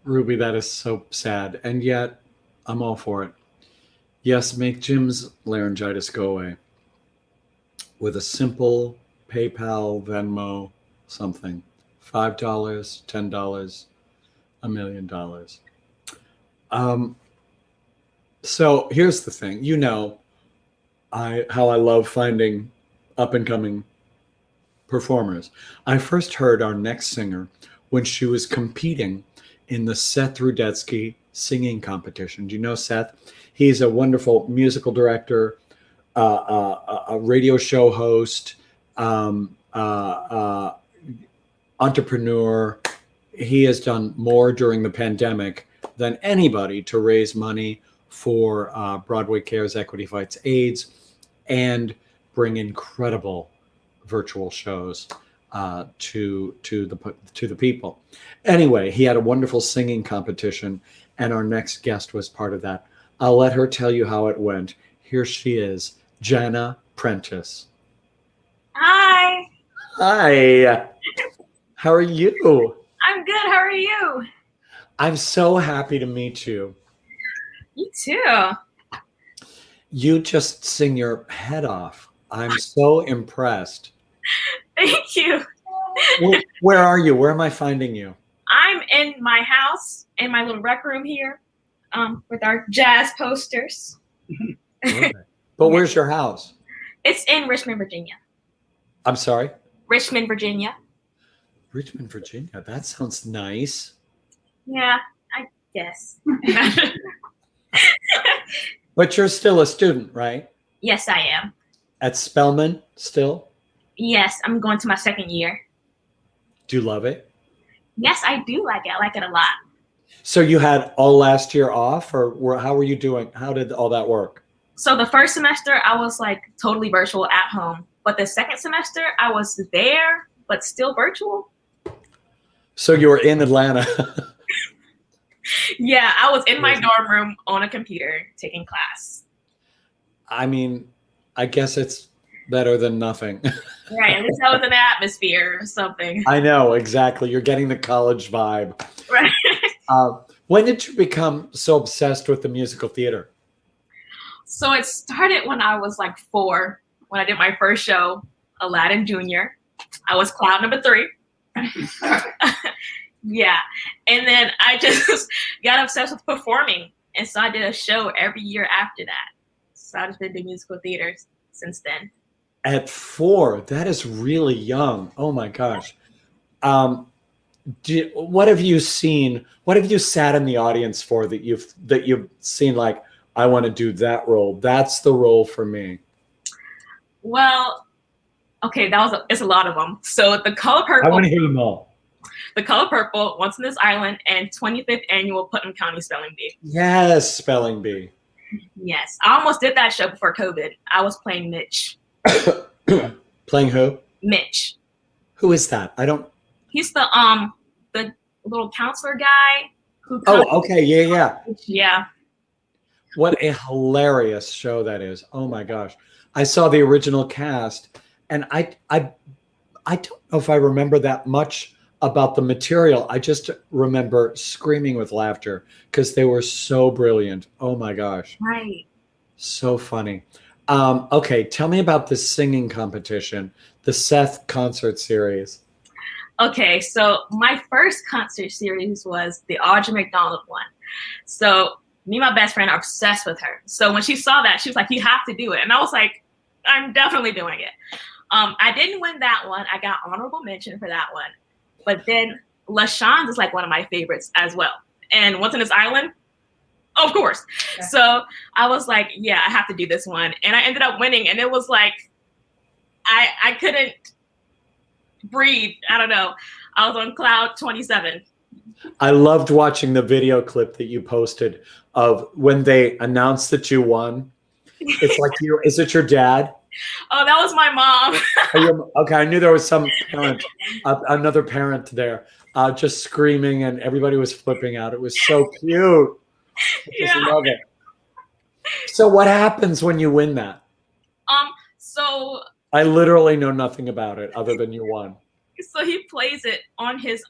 Ruby, that is so sad. And yet, I'm all for it. Yes, make Jim's laryngitis go away with a simple PayPal, Venmo, something. $5, $10, $1 million. So here's the thing. You know how I love finding up and coming performers. I first heard our next singer when she was competing in the Seth Rudetsky singing competition. Do you know Seth? He's a wonderful musical director, a radio show host, entrepreneur. He has done more during the pandemic than anybody to raise money for Broadway Cares, Equity Fights AIDS, and bring incredible virtual shows to the people. Anyway, he had a wonderful singing competition, and our next guest was part of that. I'll let her tell you how it went. Here she is, Jana Prentiss. Hi. Hi. How are you? I'm good. How are you? I'm so happy to meet you. You too. You just sing your head off. I'm so impressed. Thank you. Where are you? Where am I finding you? I'm in my house, in my little rec room here, with our jazz posters. Okay. But where's your house? It's in Richmond, Virginia. I'm sorry? Richmond, Virginia. Richmond, Virginia. That sounds nice. Yeah, I guess. But you're still a student, right? Yes, I am. At Spelman still? Yes, I'm going to my second year. Do you love it? Yes, I do like it. I like it a lot. So you had all last year off, or how were you doing? How did all that work? So the first semester, I was like totally virtual at home. But the second semester, I was there, but still virtual. So you were in Atlanta. Yeah, I was in my dorm room on a computer taking class. I mean, I guess it's better than nothing. Right, at least I was in the atmosphere or something. I know, exactly. You're getting the college vibe. Right. When did you become so obsessed with the musical theater? So it started when I was like 4, when I did my first show, Aladdin Jr. I was clown number 3. Yeah. And then I just got obsessed with performing. And so I did a show every year after that. So I've just been doing musical theaters since then. At 4, that is really young. Oh my gosh. What have you seen? What have you sat in the audience for that you've seen like, I want to do that role. That's the role for me. Well, okay, it's a lot of them. So The Color Purple. I want to hear them all. The Color Purple, Once on This Island, and 25th Annual Putnam County Spelling Bee. Yes, Spelling Bee. Yes, I almost did that show before COVID. I was playing Mitch. Playing who? Mitch. Who is that? I don't. He's the little counselor guy who. Oh, okay, yeah. Yeah. What a hilarious show that is! Oh my gosh, I saw the original cast, and I don't know if I remember that much about the material. I just remember screaming with laughter because they were so brilliant. Oh my gosh. Right. So funny. Okay, tell me about the singing competition, the Seth concert series. Okay, so my first concert series was the Audra McDonald one. So me and my best friend are obsessed with her. So when she saw that, she was like, you have to do it. And I was like, I'm definitely doing it. I didn't win that one. I got honorable mention for that one. But then LaShawn's is like one of my favorites as well. And Once on This Island, of course. Yeah. So I was like, yeah, I have to do this one. And I ended up winning. And it was like, I couldn't breathe. I don't know. I was on cloud 27. I loved watching the video clip that you posted of when they announced that you won. It's like, is it your dad? Oh, that was my mom. Okay, I knew there was some parent, another parent there, just screaming, and everybody was flipping out. It was so cute. I just love it. So what happens when you win that? So I literally know nothing about it other than you won. So he plays it on his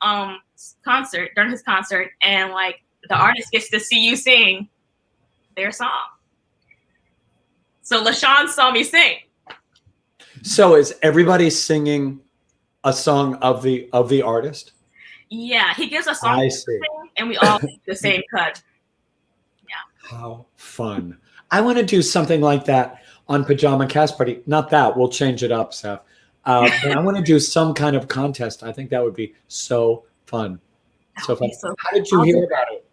concert, during his concert, and like the artist gets to see you sing their song. So LaShawn saw me sing. So is everybody singing a song of the artist? Yeah, he gives a song I see. And we all sing the same cut. Yeah. How fun. I want to do something like that on Pajama Cast Party. Not that, we'll change it up, Seth. But I want to do some kind of contest. I think that would be so fun. So fun. How did you hear about it?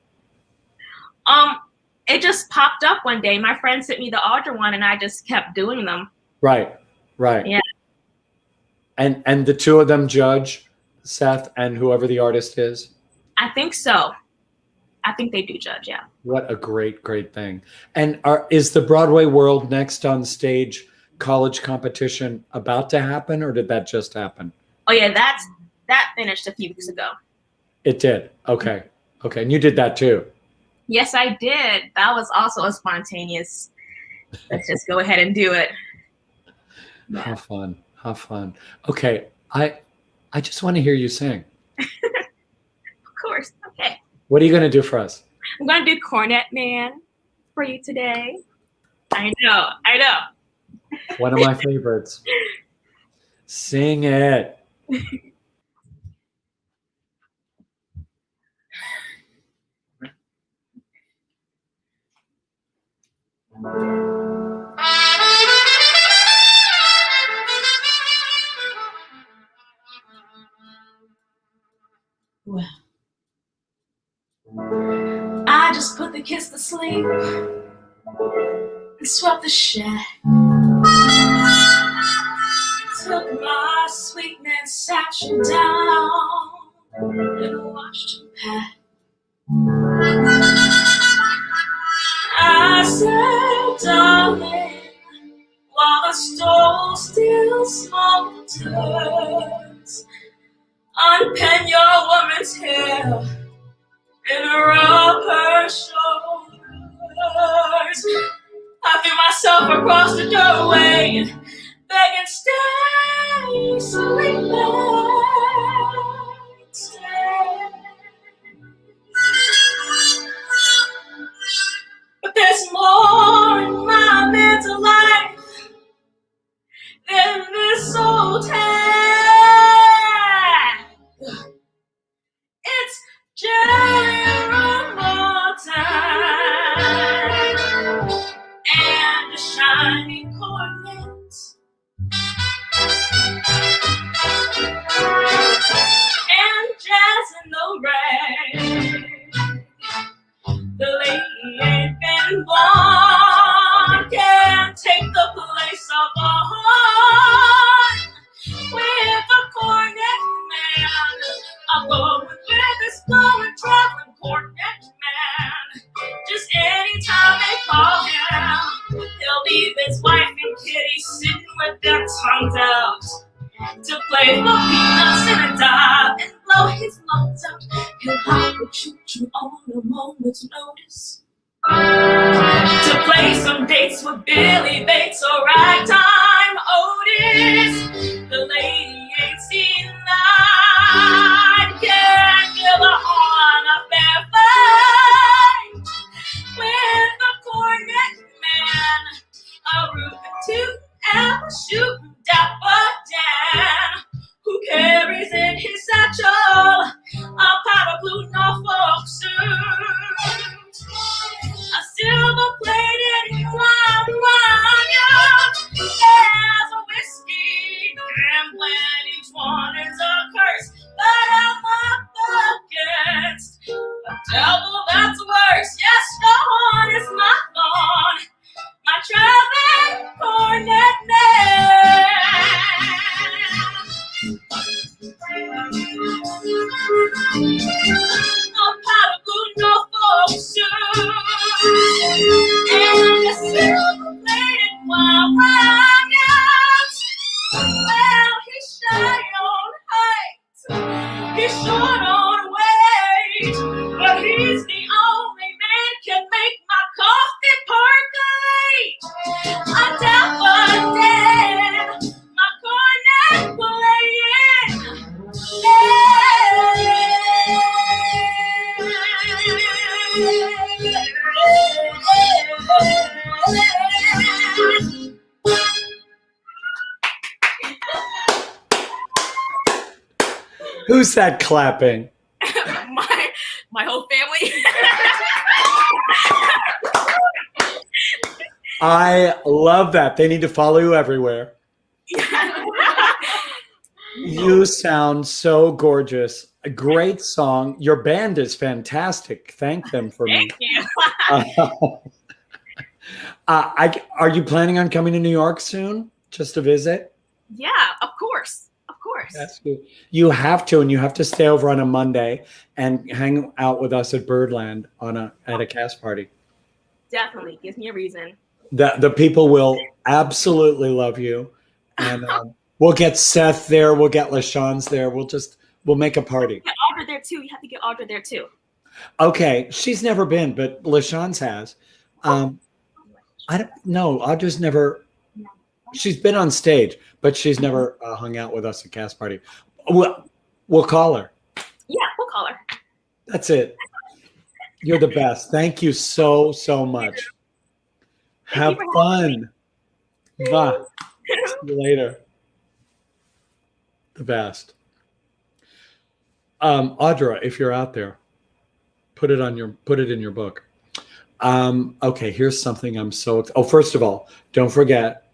It just popped up one day. My friend sent me the Audra one, and I just kept doing them. Right. Yeah. And the two of them judge, Seth and whoever the artist is? I think so. I think they do judge, yeah. What a great thing. And is the Broadway World Next on Stage college competition about to happen, or did that just happen? Oh yeah, that finished a few weeks ago. It did. Okay. And you did that too? Yes, I did. That was also a spontaneous. Let's just go ahead and do it. Yeah. How fun. Okay, I just want to hear you sing. Of course. Okay. What are you going to do for us? I'm going to do Cornet Man for you today. I know. One of my favorites. Sing it. Well, I just put the kids to sleep and swept the shed. Took my sweetness satchel down and watched him pat. I said, darling, while the stove still smolders, unpin your woman's hair and rub her shoulders. I threw myself across the doorway, begging, stay, sweet man, stay. But there's more in my mental life than this old tag. It's Jeremiah time and a shiny cornet and jazz in the rain. The lady ain't been born, can't take the place of a horn. With the cornet man, I'm going with this going traveling cornet man. Just anytime they call him, he'll leave his wife and kitty sitting with their tongues out to play for peanuts in a dive and blow his lungs out. He'll hop a choo-choo on a moment's notice to play some dates with Billy Bates or ragtime Otis. The lady ain't seen light, can't give a horn a fair fight. With the cornet man, a Ruta Lee and a shooting dapper Dan, who carries in his satchel a powder blue Norfolk suit, a silver-plated wine, there's a whiskey one when each one is a curse. But I'm up against a devil that's worse. Yes, Dawn is my thorn, my traveling cornet man. A pot of good Norfolk soup and a silver-plated wild rabbit. Well, he's shy on height, he's short on weight, but he's the only man can make my coffee percolate. A daffodil, my cornet playing. Who's that clapping? my whole family. I love that. They need to follow you everywhere. You sound so gorgeous. A great song. Your band is fantastic. Thank them for me. Thank you. Are you planning on coming to New York soon, just to visit? Yeah, of course. Of course. That's good. You have to, and you have to stay over on a Monday and hang out with us at Birdland at a cast party. Definitely. Gives me a reason. The people will absolutely love you, and we'll get Seth there. We'll get LaShawne's there. We'll make a party. Get Audra there too. You have to get Audra there too. Okay, she's never been, but LaShawne's has. I don't know. Audra's never. She's been on stage, but she's never hung out with us at cast party. We'll call her. Yeah, we'll call her. That's it. You're the best. Thank you so much. Have fun. Bye. See you later. The best. Audra, if you're out there, put it in your book. Okay, here's something I'm so. First of all, don't forget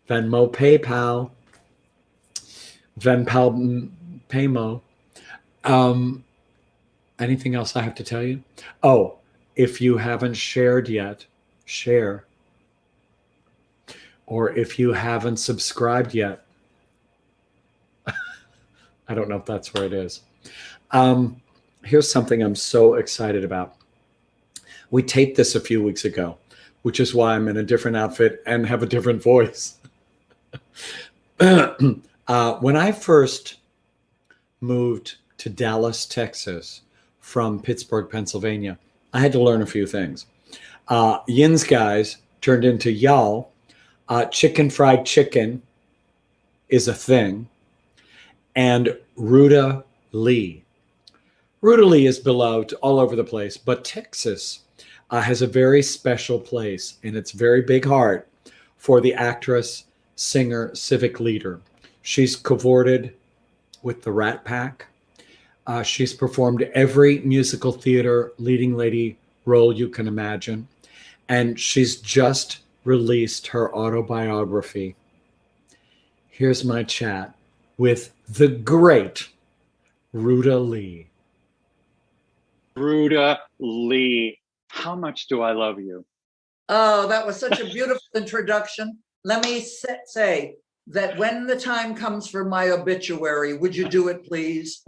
Venmo, PayPal, Venpal, Paymo. Anything else I have to tell you? Oh, if you haven't shared yet, share. Or if you haven't subscribed yet, I don't know if that's where it is. Here's something I'm so excited about. We taped this a few weeks ago, which is why I'm in a different outfit and have a different voice. When I first moved to Dallas, Texas, from Pittsburgh, Pennsylvania, I had to learn a few things. Yin's guys turned into y'all. Chicken fried chicken is a thing. And Ruta Lee. Ruta Lee is beloved all over the place, but Texas has a very special place in its very big heart for the actress, singer, civic leader. She's cavorted with the Rat Pack. She's performed every musical theater leading lady role you can imagine. And she's just released her autobiography. Here's my chat with the great Ruta Lee. Ruta Lee, how much do I love you? Oh, that was such a beautiful introduction. Let me say that when the time comes for my obituary, would you do it, please?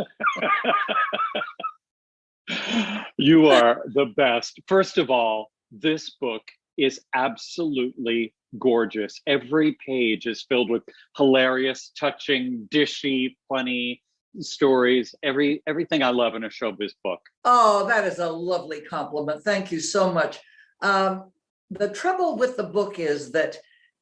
You are the best. First of all, this book is absolutely gorgeous. Every page is filled with hilarious, touching, dishy, funny stories. Everything I love in a showbiz book. Oh, that is a lovely compliment. Thank you so much. The trouble with the book is that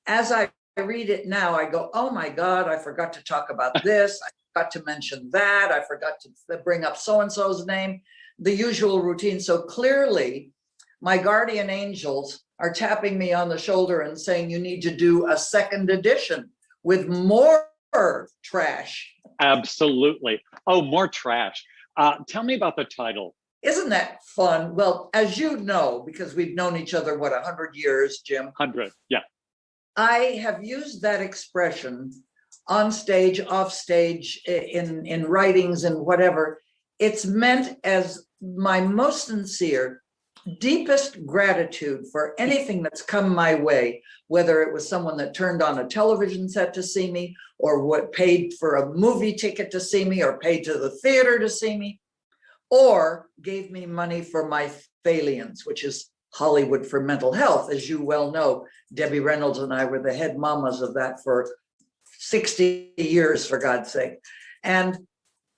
as I read it now, I go, oh my God, I forgot to talk about this. I forgot to mention that. I forgot to bring up so-and-so's name, the usual routine. So clearly, my guardian angels are tapping me on the shoulder and saying, you need to do a second edition with more trash. Absolutely. Oh, more trash. Tell me about the title. Isn't that fun? Well, as you know, because we've known each other, 100 years, Jim? 100, yeah. I have used that expression on stage, off stage, in writings and whatever. It's meant as my most sincere, deepest gratitude for anything that's come my way, whether it was someone that turned on a television set to see me, or what paid for a movie ticket to see me, or paid to the theater to see me, or gave me money for my Thalians, which is Hollywood for mental health. As you well know, Debbie Reynolds and I were the head mamas of that for 60 years, for God's sake. And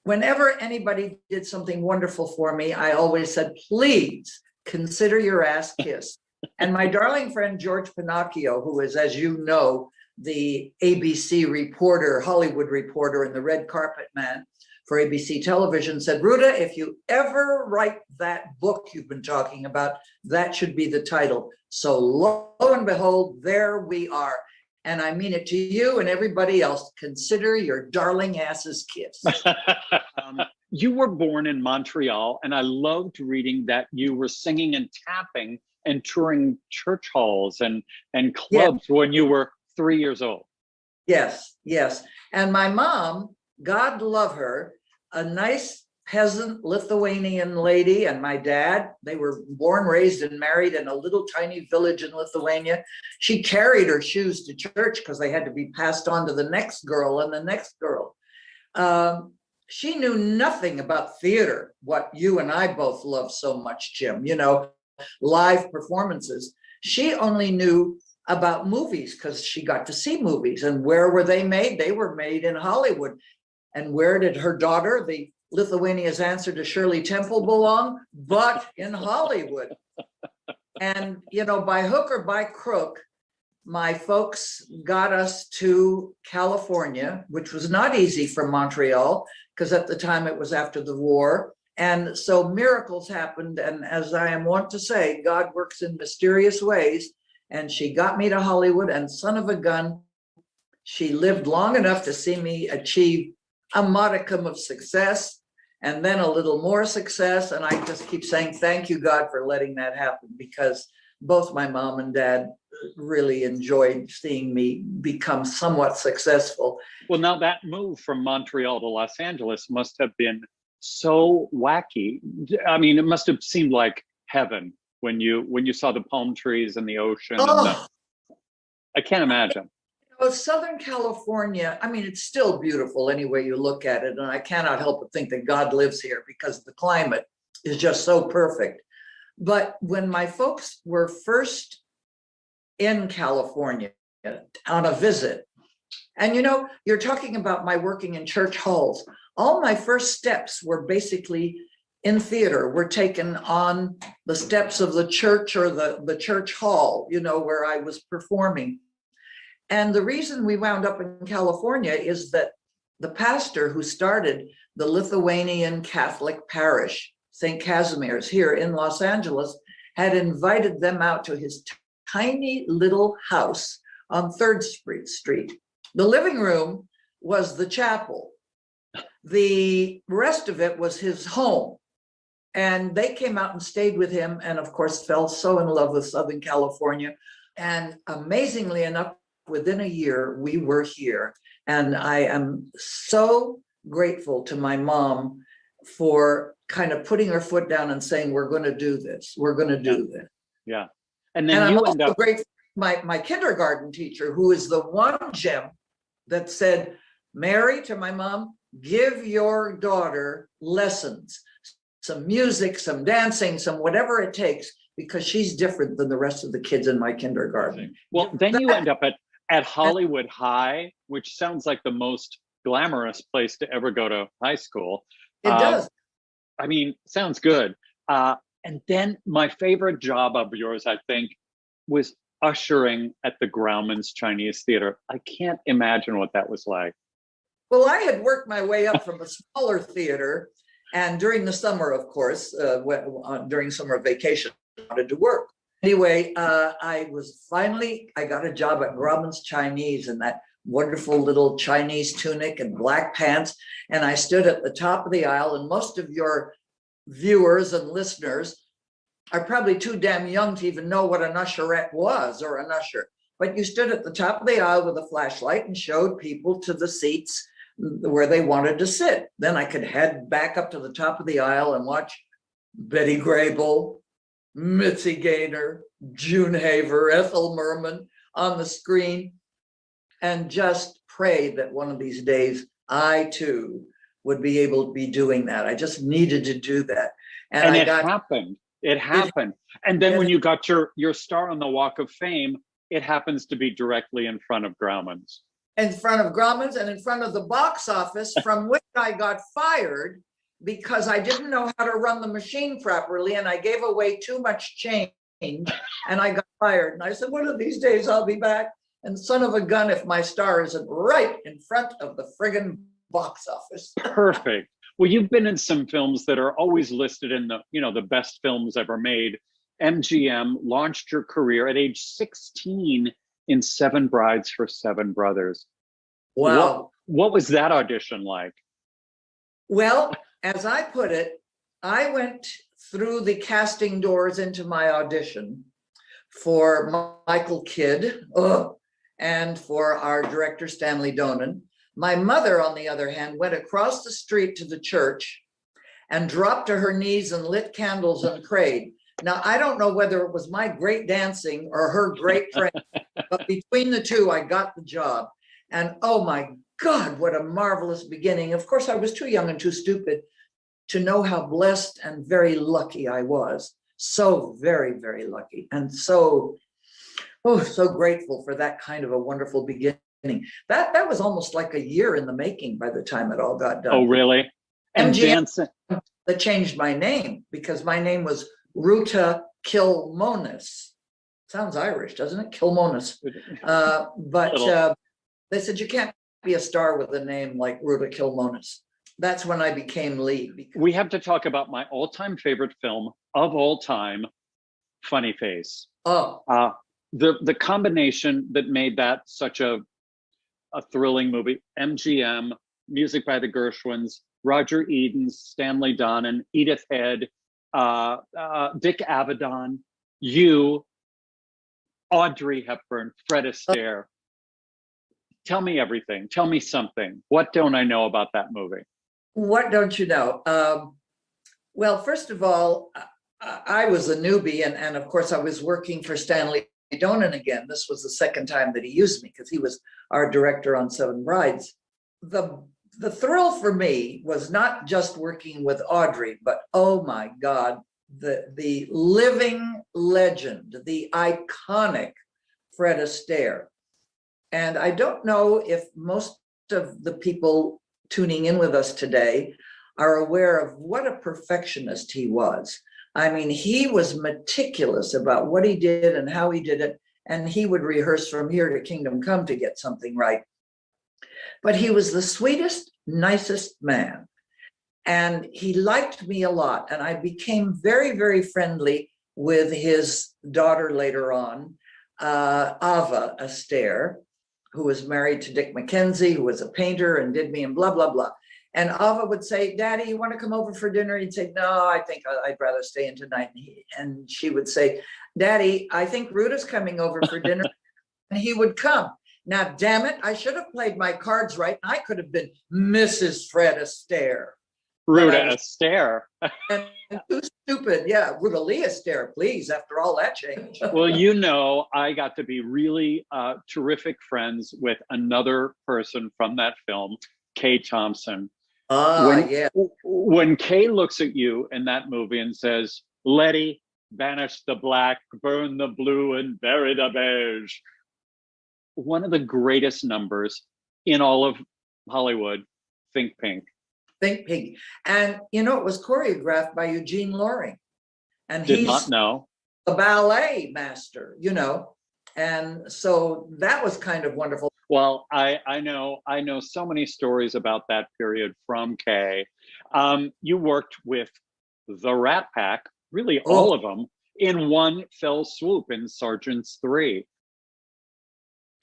whenever anybody did something wonderful for me, I always said, please consider your ass kissed. And my darling friend, George Pinocchio, who is, as you know, the ABC reporter, Hollywood reporter, and the red carpet man for ABC television, said, Ruta, if you ever write that book you've been talking about, that should be the title. So lo and behold, there we are. And I mean it to you and everybody else. Consider your darling asses kissed. You were born in Montreal, and I loved reading that you were singing and tapping and touring church halls and clubs when you were 3 years old. Yes, yes. And my mom, God love her, a nice peasant Lithuanian lady, and my dad, they were born, raised, and married in a little tiny village in Lithuania. She carried her shoes to church because they had to be passed on to the next girl and the next girl. She knew nothing about theater, what you and I both love so much, Jim, you know, live performances. She only knew about movies because she got to see movies. And where were they made? They were made in Hollywood. And where did her daughter, the Lithuania's answer to Shirley Temple, belong? But in Hollywood. And, you know, by hook or by crook, my folks got us to California, which was not easy from Montreal, because at the time it was after the war. And so miracles happened. And as I am wont to say, God works in mysterious ways. And she got me to Hollywood, and son of a gun, she lived long enough to see me achieve a modicum of success, and then a little more success. And I just keep saying, thank you, God, for letting that happen, because both my mom and dad really enjoyed seeing me become somewhat successful. Well, now that move from Montreal to Los Angeles must have been so wacky. I mean, it must have seemed like heaven when you saw the palm trees and the ocean. Oh. I can't imagine. Well, Southern California, I mean, it's still beautiful any way you look at it. And I cannot help but think that God lives here because the climate is just so perfect. But when my folks were first in California on a visit, and you know, you're talking about my working in church halls, all my first steps were basically in theater, were taken on the steps of the church or the church hall, you know, where I was performing. And the reason we wound up in California is that the pastor who started the Lithuanian Catholic parish, St. Casimir's here in Los Angeles, had invited them out to his tiny little house on 3rd Street. The living room was the chapel. The rest of it was his home. And they came out and stayed with him, and of course fell so in love with Southern California. And amazingly enough, within a year, we were here. And I am so grateful to my mom for kind of putting her foot down and saying, we're going to do this. We're going to do this. Yeah. And then and you I'm end also up grateful to my kindergarten teacher, who is the one gem that said, Mary, to my mom, give your daughter lessons, some music, some dancing, some whatever it takes, because she's different than the rest of the kids in my kindergarten. Well, then you end up at Hollywood High, which sounds like the most glamorous place to ever go to high school. It does. I mean, sounds good. And then my favorite job of yours, I think, was ushering at the Grauman's Chinese Theater. I can't imagine what that was like. Well, I had worked my way up from a smaller theater, and during the summer, of course, during summer vacation, I wanted to work. Anyway, I got a job at Grauman's Chinese in that wonderful little Chinese tunic and black pants. And I stood at the top of the aisle, and most of your viewers and listeners are probably too damn young to even know what an usherette was, or an usher. but you stood at the top of the aisle with a flashlight and showed people to the seats where they wanted to sit. Then I could head back up to the top of the aisle and watch Betty Grable, Mitzi Gaynor, June Haver, Ethel Merman on the screen, and just pray that one of these days I too would be able to be doing that. I just needed to do that. And it happened. It happened. And then when you got your star on the Walk of Fame, it happens to be directly in front of Grauman's. In front of Grauman's and in front of the box office, from which I got fired because I didn't know how to run the machine properly, and I gave away too much change, and I got fired. And I said, one of these days I'll be back. And son of a gun, if my star isn't right in front of the friggin' box office. Perfect. Well, you've been in some films that are always listed in the best films ever made. MGM launched your career at age 16 in Seven Brides for Seven Brothers. Wow. What was that audition like? Well, as I put it, I went through the casting doors into my audition for Michael Kidd and for our director, Stanley Donen. My mother, on the other hand, went across the street to the church and dropped to her knees and lit candles and prayed. Now, I don't know whether it was my great dancing or her great praying, but between the two, I got the job. And oh my God, what a marvelous beginning. Of course, I was too young and too stupid to know how blessed and very lucky I was. So very, very lucky. And so grateful for that kind of a wonderful beginning. That was almost like a year in the making by the time it all got done. Oh, really? And dancing. That changed my name because my name was Ruta Kilmonis. Sounds Irish, doesn't it? Kilmonis. But they said, you can't be a star with a name like Ruta Kilmonis. That's when I became Lee. We have to talk about my all-time favorite film of all time, Funny Face. Oh. The combination that made that such a thrilling movie, MGM, music by the Gershwins, Roger Edens, Stanley Donen, Edith Head, Dick Avedon, you, Audrey Hepburn, Fred Astaire. Tell me everything. Tell me something. What don't I know about that movie? What don't you know? Well, first of all, I was a newbie, and of course I was working for Stanley Donen again. This was the second time that he used me because he was our director on Seven Brides. The thrill for me was not just working with Audrey, but oh my God, the living legend, the iconic Fred Astaire. And I don't know if most of the people tuning in with us today are aware of what a perfectionist he was. I mean, he was meticulous about what he did and how he did it, and he would rehearse from here to Kingdom Come to get something right. But he was the sweetest, nicest man, and he liked me a lot, and I became very, very friendly with his daughter later on, Ava Astaire, who was married to Dick Mackenzie, who was a painter and did me and blah, blah, blah. And Ava would say, Daddy, you want to come over for dinner? He'd say, no, I think I'd rather stay in tonight. And she would say, Daddy, I think Ruta's coming over for dinner. And he would come. Now, damn it, I should have played my cards right. I could have been Mrs. Fred Astaire. Ruta Astaire. And too stupid. Yeah, Ruta Lee Astaire, please, after all that change. Well, you know, I got to be really terrific friends with another person from that film, Kay Thompson. Yeah. When Kay looks at you in that movie and says, Letty, banish the black, burn the blue, and bury the beige. One of the greatest numbers in all of Hollywood, Think Pink. Think Pink. And, you know, it was choreographed by Eugene Loring. And Did not know. A ballet master, you know. And so that was kind of wonderful. Well, I know so many stories about that period from Kay. You worked with the Rat Pack, really all of them, in one fell swoop in Sergeants 3.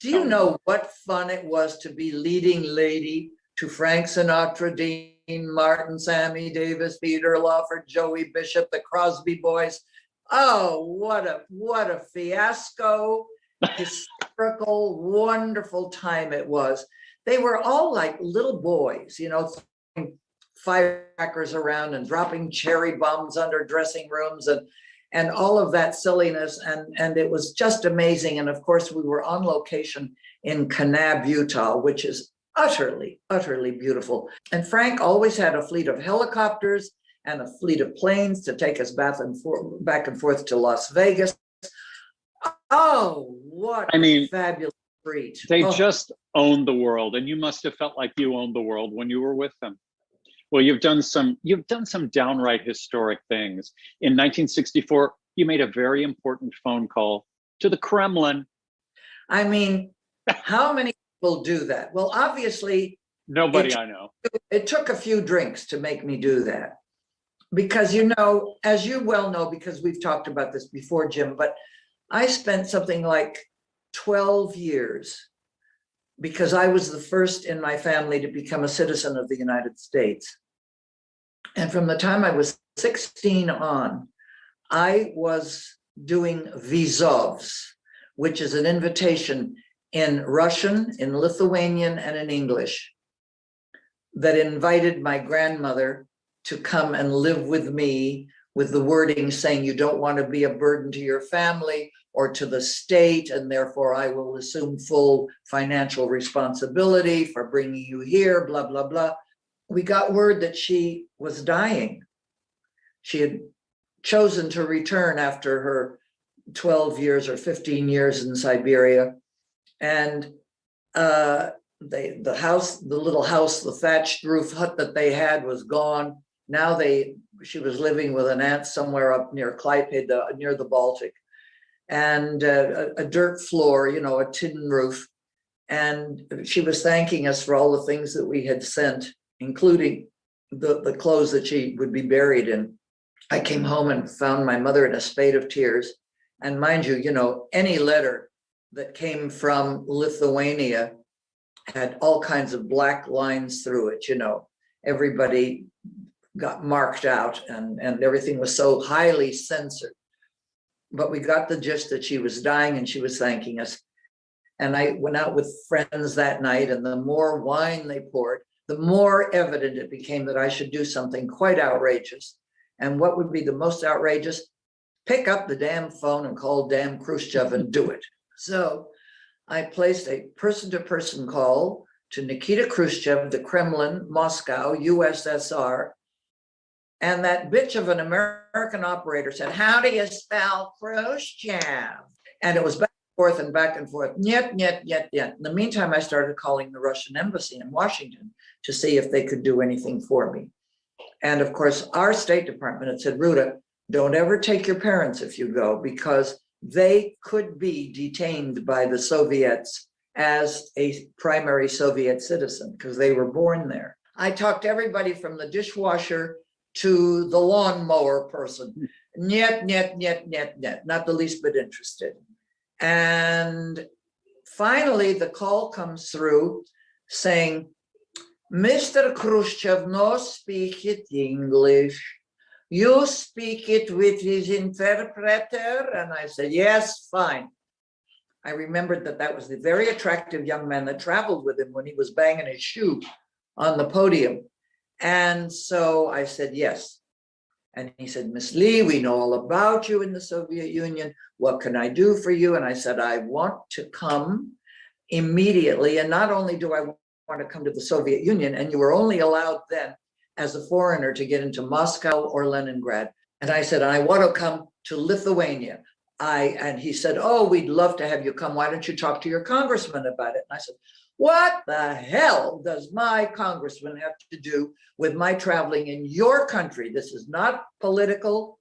Do you know what fun it was to be leading lady to Frank Sinatra, Dean Martin, Sammy Davis, Peter Lawford, Joey Bishop, the Crosby Boys? Oh, what a fiasco. hysterical, wonderful time it was. They were all like little boys, you know, throwing firecrackers around and dropping cherry bombs under dressing rooms and all of that silliness. And it was just amazing. And of course, we were on location in Kanab, Utah, which is utterly, utterly beautiful. And Frank always had a fleet of helicopters and a fleet of planes to take us back and forth to Las Vegas. Oh, what a fabulous treat. They just owned the world, and you must have felt like you owned the world when you were with them. Well, you've done some downright historic things. In 1964, you made a very important phone call to the Kremlin. I mean, how many people do that? Well, obviously, nobody I know. It took a few drinks to make me do that. Because, you know, as you well know, because we've talked about this before, Jim, but I spent something like 12 years, because I was the first in my family to become a citizen of the United States. And from the time I was 16 on, I was doing vizovs, which is an invitation in Russian, in Lithuanian, and in English that invited my grandmother to come and live with me, with the wording saying you don't want to be a burden to your family or to the state, and therefore I will assume full financial responsibility for bringing you here, blah, blah, blah. We got word that she was dying. She had chosen to return after her 12 years or 15 years in Siberia. And the little house, the thatched roof hut that they had was gone. Now she was living with an aunt somewhere up near Klaipeda, near the Baltic, and a dirt floor, you know, a tin roof. And she was thanking us for all the things that we had sent, including the clothes that she would be buried in. I came home and found my mother in a spate of tears. And mind you, you know, any letter that came from Lithuania had all kinds of black lines through it, you know. Everybody got marked out and everything was so highly censored. But we got the gist that she was dying and she was thanking us. And I went out with friends that night, and the more wine they poured, the more evident it became that I should do something quite outrageous. And what would be the most outrageous? Pick up the damn phone and call damn Khrushchev and do it. So I placed a person-to-person call to Nikita Khrushchev, the Kremlin, Moscow, USSR. And that bitch of an American operator said, "How do you spell Khrushchev?" And it was back and forth. Nyet, nyet, nyet, nyet. In the meantime, I started calling the Russian embassy in Washington to see if they could do anything for me. And of course, our State Department had said, "Ruta, don't ever take your parents if you go, because they could be detained by the Soviets as a primary Soviet citizen because they were born there." I talked to everybody from the dishwasher to the lawnmower person. Niet, niet, niet, niet, niet, not the least bit interested. And finally, the call comes through saying, "Mr. Khrushchev no speak it English. You speak it with his interpreter." And I said, "Yes, fine." I remembered that was the very attractive young man that traveled with him when he was banging his shoe on the podium. And so I said, "Yes." And he said, "Miss Lee, we know all about you in the Soviet Union. What can I do for you?" And I said, "I want to come immediately. And not only do I want to come to the Soviet Union," and you were only allowed then as a foreigner to get into Moscow or Leningrad. And I said, "I want to come to Lithuania." And he said, "Oh, we'd love to have you come. Why don't you talk to your congressman about it?" And I said, "What the hell does my congressman have to do with my traveling in your country? This is not political.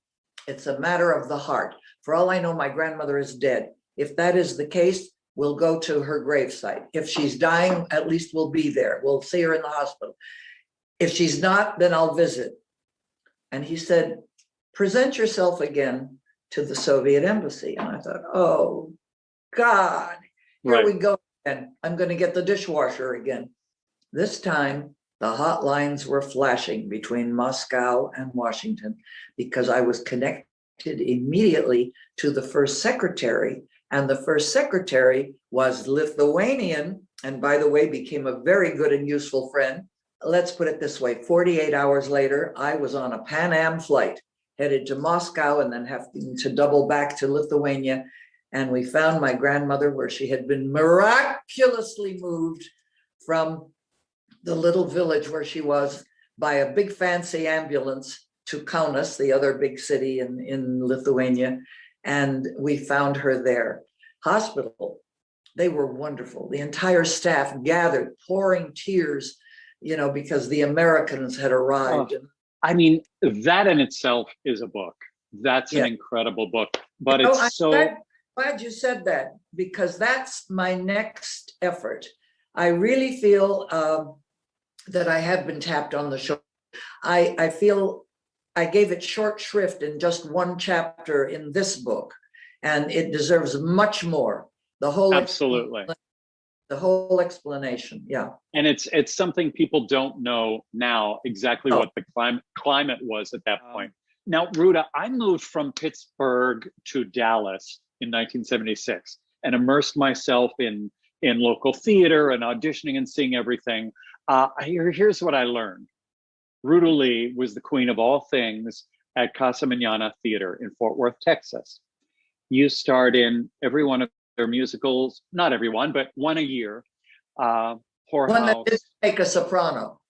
It's a matter of the heart. For all I know, my grandmother is dead. If that is the case, we'll go to her gravesite. If she's dying, at least we'll be there. We'll see her in the hospital. If she's not, then I'll visit." And he said, "Present yourself again to the Soviet embassy." And I thought, oh, God, here we go. And I'm going to get the dishwasher again. This time, the hotlines were flashing between Moscow and Washington because I was connected immediately to the first secretary And the first secretary was Lithuanian, and by the way, became a very good and useful friend. Let's put it this way, 48 hours later, I was on a Pan Am flight headed to Moscow and then having to double back to Lithuania. And we found my grandmother where she had been miraculously moved from the little village where she was by a big fancy ambulance to Kaunas, the other big city in Lithuania. And we found her there. Hospital, they were wonderful. The entire staff gathered, pouring tears, you know, because the Americans had arrived. I mean, that in itself is a book. That's an incredible book. But it's glad you said that, because that's my next effort. I really feel that I have been tapped on the shoulder. I feel I gave it short shrift in just one chapter in this book, and it deserves much more. The whole explanation, yeah. And it's something people don't know now exactly what the climate was at that point. Now, Ruta, I moved from Pittsburgh to Dallas in 1976 and immersed myself in local theater and auditioning and seeing everything. Here's what I learned. Ruta Lee was the queen of all things at Casa Mañana Theater in Fort Worth, Texas. You starred in every one of their musicals, not every one, but one a year. Whorehouse. One that didn't make a soprano.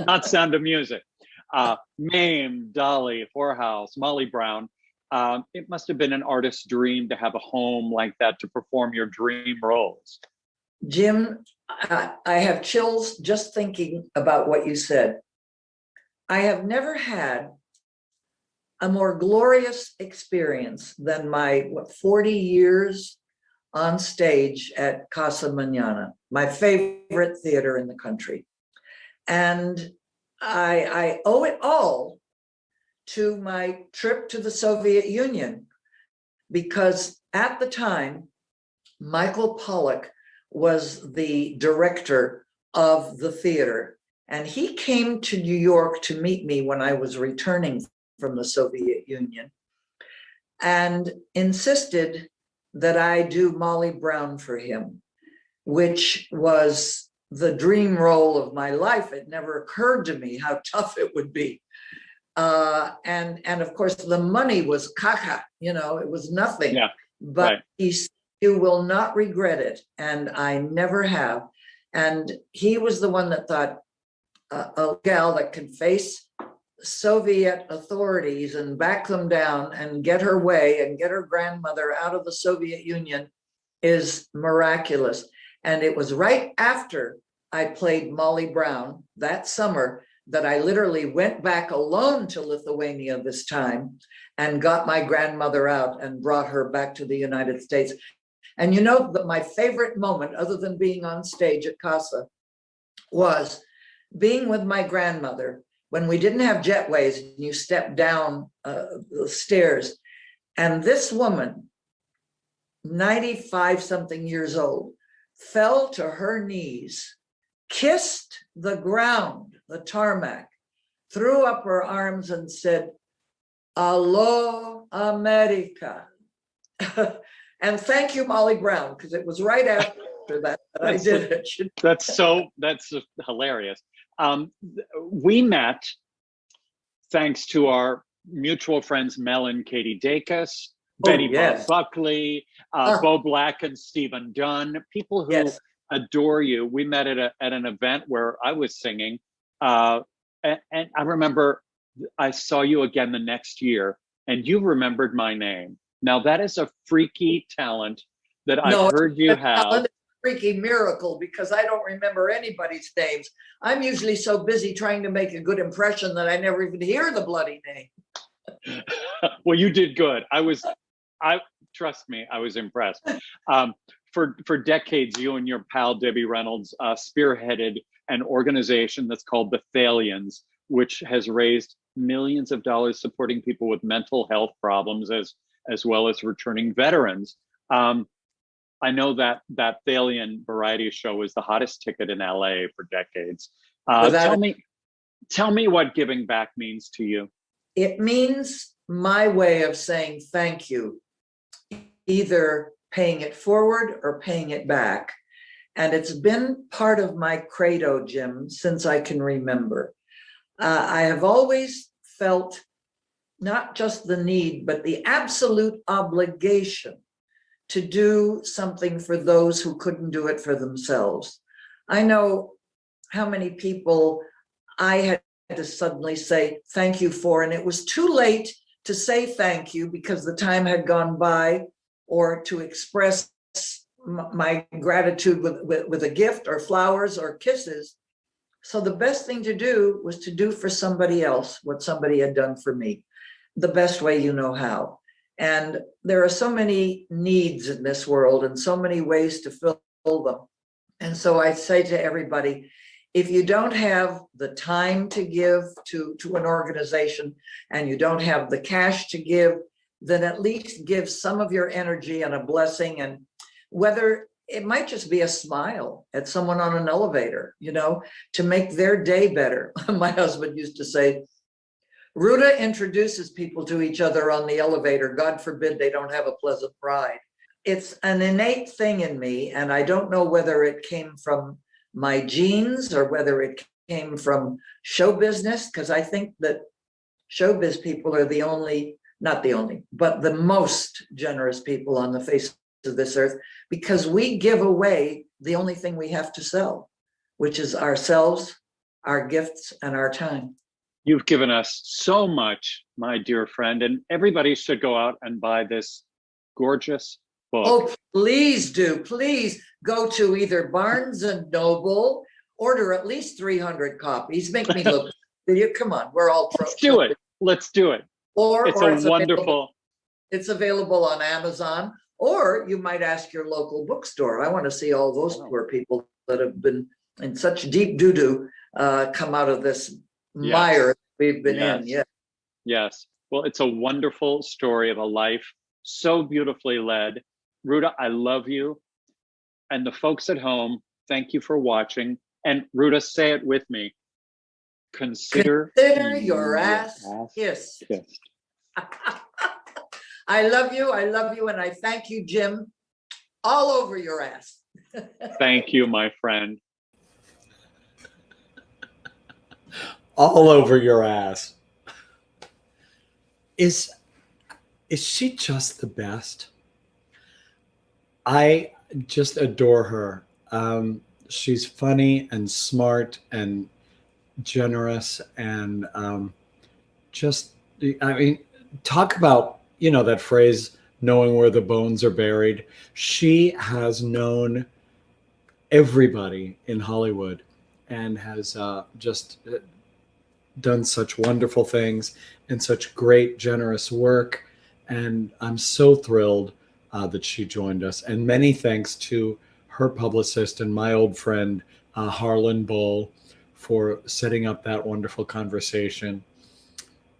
Not Sound of Music. Mame, Dolly, Whorehouse, Molly Brown. It must have been an artist's dream to have a home like that to perform your dream roles. Jim, I have chills just thinking about what you said. I have never had a more glorious experience than my 40 years on stage at Casa Mañana, my favorite theater in the country. And I owe it all to my trip to the Soviet Union, because at the time, Michael Pollack was the director of the theater, and he came to New York to meet me when I was returning from the Soviet Union and insisted that I do Molly Brown for him, which was the dream role of my life. It never occurred to me how tough it would be. And of course, the money was caca, you know, it was nothing. Yeah, but he said, "You will not regret it." And I never have. And he was the one that thought, a gal that can face Soviet authorities and back them down and get her way and get her grandmother out of the Soviet Union is miraculous. And it was right after I played Molly Brown that summer that I literally went back alone to Lithuania this time and got my grandmother out and brought her back to the United States. And you know that my favorite moment, other than being on stage at Casa, was being with my grandmother when we didn't have jetways and you stepped down the stairs. And this woman, 95 something years old, fell to her knees, kissed the ground, the tarmac, threw up her arms and said, "Alo, America." And thank you, Molly Brown, because it was right after that I did it. That's hilarious. We met thanks to our mutual friends, Mel and Katie Dacus, Betty Bob Buckley, Bo Black and Stephen Dunn, people who adore you. We met at an event where I was singing. And I remember I saw you again the next year and you remembered my name. Now that is a freaky talent that I've heard you have. Freaky miracle, because I don't remember anybody's names. I'm usually so busy trying to make a good impression that I never even hear the bloody name. Well, you did good. Trust me, I was impressed. For decades, you and your pal Debbie Reynolds spearheaded an organization that's called the Thalians, which has raised millions of dollars supporting people with mental health problems as well as returning veterans. I know that Thalian variety show is the hottest ticket in LA for decades. Tell me what giving back means to you. It means my way of saying thank you. either paying it forward or paying it back. And it's been part of my credo, Jim, since I can remember. I have always felt not just the need, but the absolute obligation to do something for those who couldn't do it for themselves. I know how many people I had to suddenly say thank you for, and it was too late to say thank you because the time had gone by, or to express my gratitude with a gift or flowers or kisses. So the best thing to do was to do for somebody else what somebody had done for me, the best way you know how. And there are so many needs in this world and so many ways to fill them. And so I say to everybody, if you don't have the time to give to an organization and you don't have the cash to give, then at least give some of your energy and a blessing. And whether it might just be a smile at someone on an elevator, you know, to make their day better. My husband used to say, Ruta introduces people to each other on the elevator. God forbid they don't have a pleasant ride. It's an innate thing in me, and I don't know whether it came from my genes or whether it came from show business, because I think that showbiz people are the only, not the only, but the most generous people on the face of this earth, because we give away the only thing we have to sell, which is ourselves, our gifts, and our time. You've given us so much, my dear friend, and everybody should go out and buy this gorgeous book. Oh, please do. Please go to either Barnes and Noble, order at least 300 copies. Make me look. Come on, we're all Let's do it. Let's do it. It's wonderful. It's available on Amazon, or you might ask your local bookstore. I want to see all those poor people that have been in such deep doo-doo come out of this mire we've been in. Yeah. Yes. Well, it's a wonderful story of a life so beautifully led. Ruta, I love you. And the folks at home, thank you for watching. And Ruta, say it with me. Consider your ass kissed. I love you. I love you. And I thank you, Jim, all over your ass. Thank you, my friend. All over your ass. Is she just the best? I just adore her. She's funny and smart and generous and just, I mean, talk about, you know, that phrase, knowing where the bones are buried. She has known everybody in Hollywood and has just done such wonderful things and such great, generous work. And I'm so thrilled that she joined us. And many thanks to her publicist and my old friend, Harlan Bull, for setting up that wonderful conversation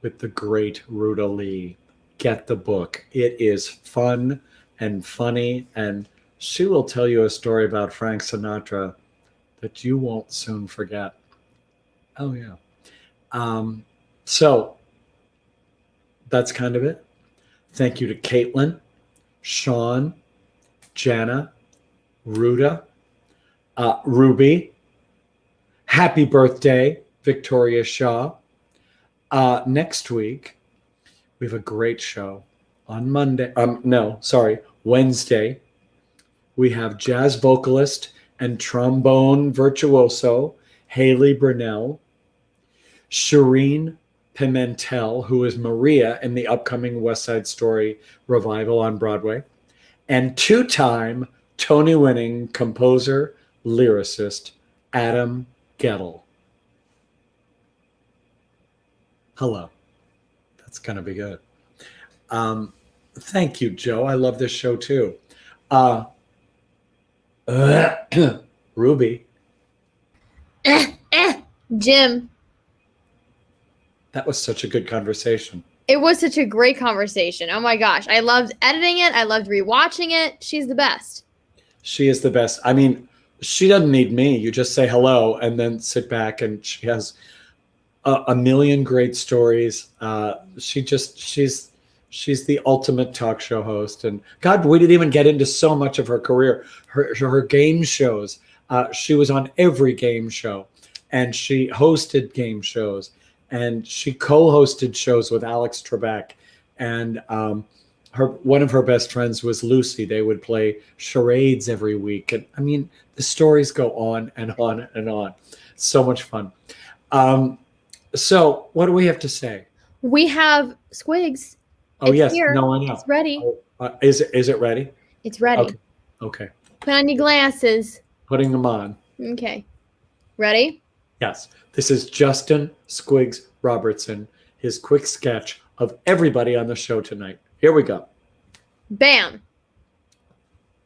with the great Ruta Lee. Get the book. It is fun and funny, and she will tell you a story about Frank Sinatra that you won't soon forget. Oh, yeah. So that's kind of it. Thank you to Caitlin, Sean, Jana, Ruta, Ruby. Happy birthday, Victoria Shaw. Next week, we have a great show. On Wednesday, we have jazz vocalist and trombone virtuoso Haley Burnell, Shireen Pimentel, who is Maria in the upcoming West Side Story revival on Broadway, and two-time Tony-winning composer, lyricist, Adam Gettle. Hello. That's going to be good. Thank you, Joe. I love this show too. Ruby. Jim. That was such a good conversation. It was such a great conversation. Oh my gosh. I loved editing it. I loved rewatching it. She's the best. She is the best. I mean, she doesn't need me. You just say hello and then sit back, and she has a million great stories. She's She's the ultimate talk show host. And God, we didn't even get into so much of her career. Her game shows. She was on every game show, and she hosted game shows, and she co-hosted shows with Alex Trebek. And one of her best friends was Lucy. They would play charades every week. And I mean, the stories go on and on and on. So much fun. So what do we have to say? We have Squigs. Oh, It's yes. here. No, I know. It's ready. Is it ready? It's ready. Okay. Put on your glasses. Putting them on. Okay. Ready? Yes. This is Justin Squigs Robertson, his quick sketch of everybody on the show tonight. Here we go. Bam.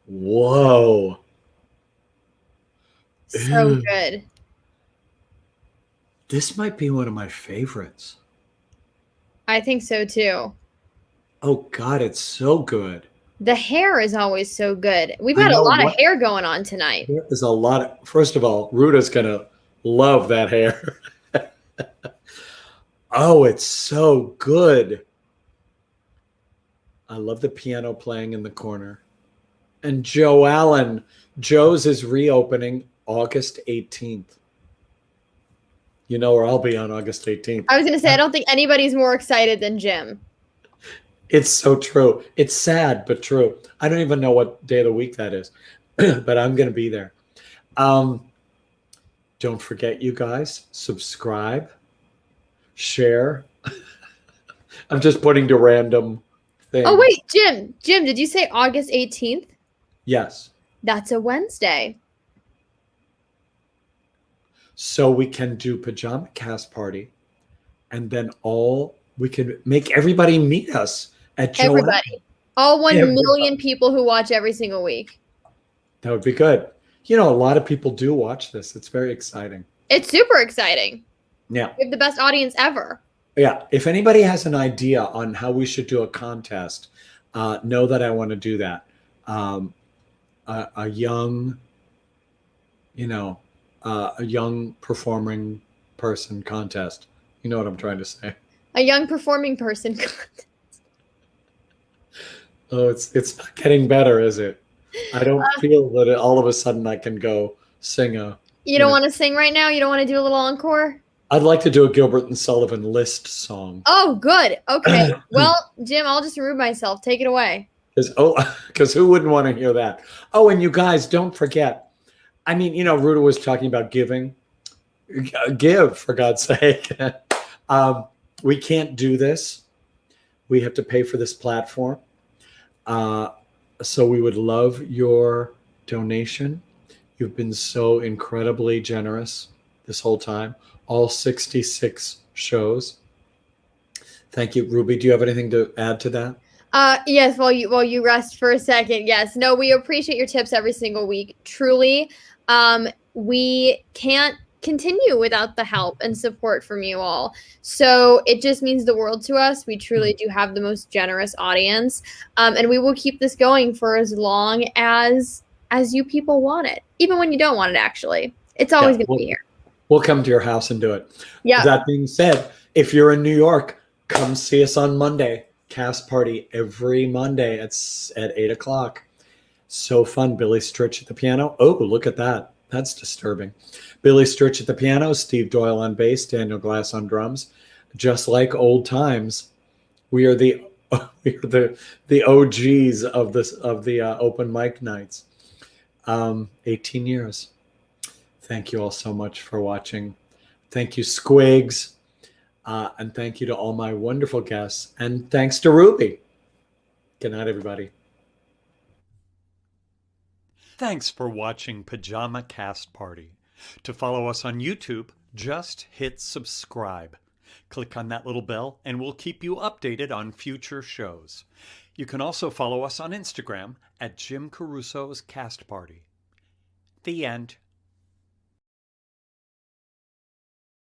Whoa. So Ew. good. This might be one of my favorites. I think so too. Oh, God, it's so good. The hair is always so good. We've got a lot of hair going on tonight. There is a lot of, first of all, Ruta's going to love that hair. Oh, it's so good. I love the piano playing in the corner. And Joe Allen. Joe's is reopening August 18th. You know where I'll be on August 18th. I was going to say, I don't think anybody's more excited than Jim. It's so true. It's sad, but true. I don't even know what day of the week that is, but I'm going to be there. Don't forget, you guys, subscribe, share. I'm just putting to random things. Oh, wait, Jim. Jim, did you say August 18th? Yes. That's a Wednesday. So we can do Pajama Cast Party, and then we can make everybody meet us at Joe. Everybody. All 1 million people who watch every single week. That would be good. You know, a lot of people do watch this. It's very exciting. It's super exciting. Yeah. We have the best audience ever. Yeah. If anybody has an idea on how we should do a contest, know that I want to do that. A young, a young performing person contest. You know what I'm trying to say. A young performing person contest. Oh, it's not getting better, is it? I don't feel that all of a sudden I can go sing a. You don't want to sing right now? You don't want to do a little encore? I'd like to do a Gilbert and Sullivan List song. Oh, good. Okay. Well, Jim, I'll just remove myself. Take it away. Because who wouldn't want to hear that? Oh, and you guys, don't forget. I mean, Ruta was talking about giving. Give, for God's sake. We can't do this. We have to pay for this platform. So we would love your donation. You've been so incredibly generous this whole time. All 66 shows. Thank you, Ruby. Do you have anything to add to that? Yes, while you rest for a second. Yes. No, we appreciate your tips every single week. Truly. We can't continue without the help and support from you all. So it just means the world to us. We truly do have the most generous audience. And we will keep this going for as long as you people want it. Even when you don't want it, actually. It's always going to be here. We'll come to your house and do it. Yeah. That being said, if you're in New York, come see us on Monday. Cast party every Monday at 8:00. So fun. Billy Stritch at the piano. Oh, look at that. That's disturbing. Billy Stritch at the piano, Steve Doyle on bass, Daniel Glass on drums. Just like old times, we are the OGs of the open mic nights. 18 years. Thank you all so much for watching. Thank you, Squigs. And thank you to all my wonderful guests. And thanks to Ruby. Good night, everybody. Thanks for watching Pajama Cast Party. To follow us on YouTube, just hit subscribe. Click on that little bell and we'll keep you updated on future shows. You can also follow us on Instagram at Jim Caruso's Cast Party. The end.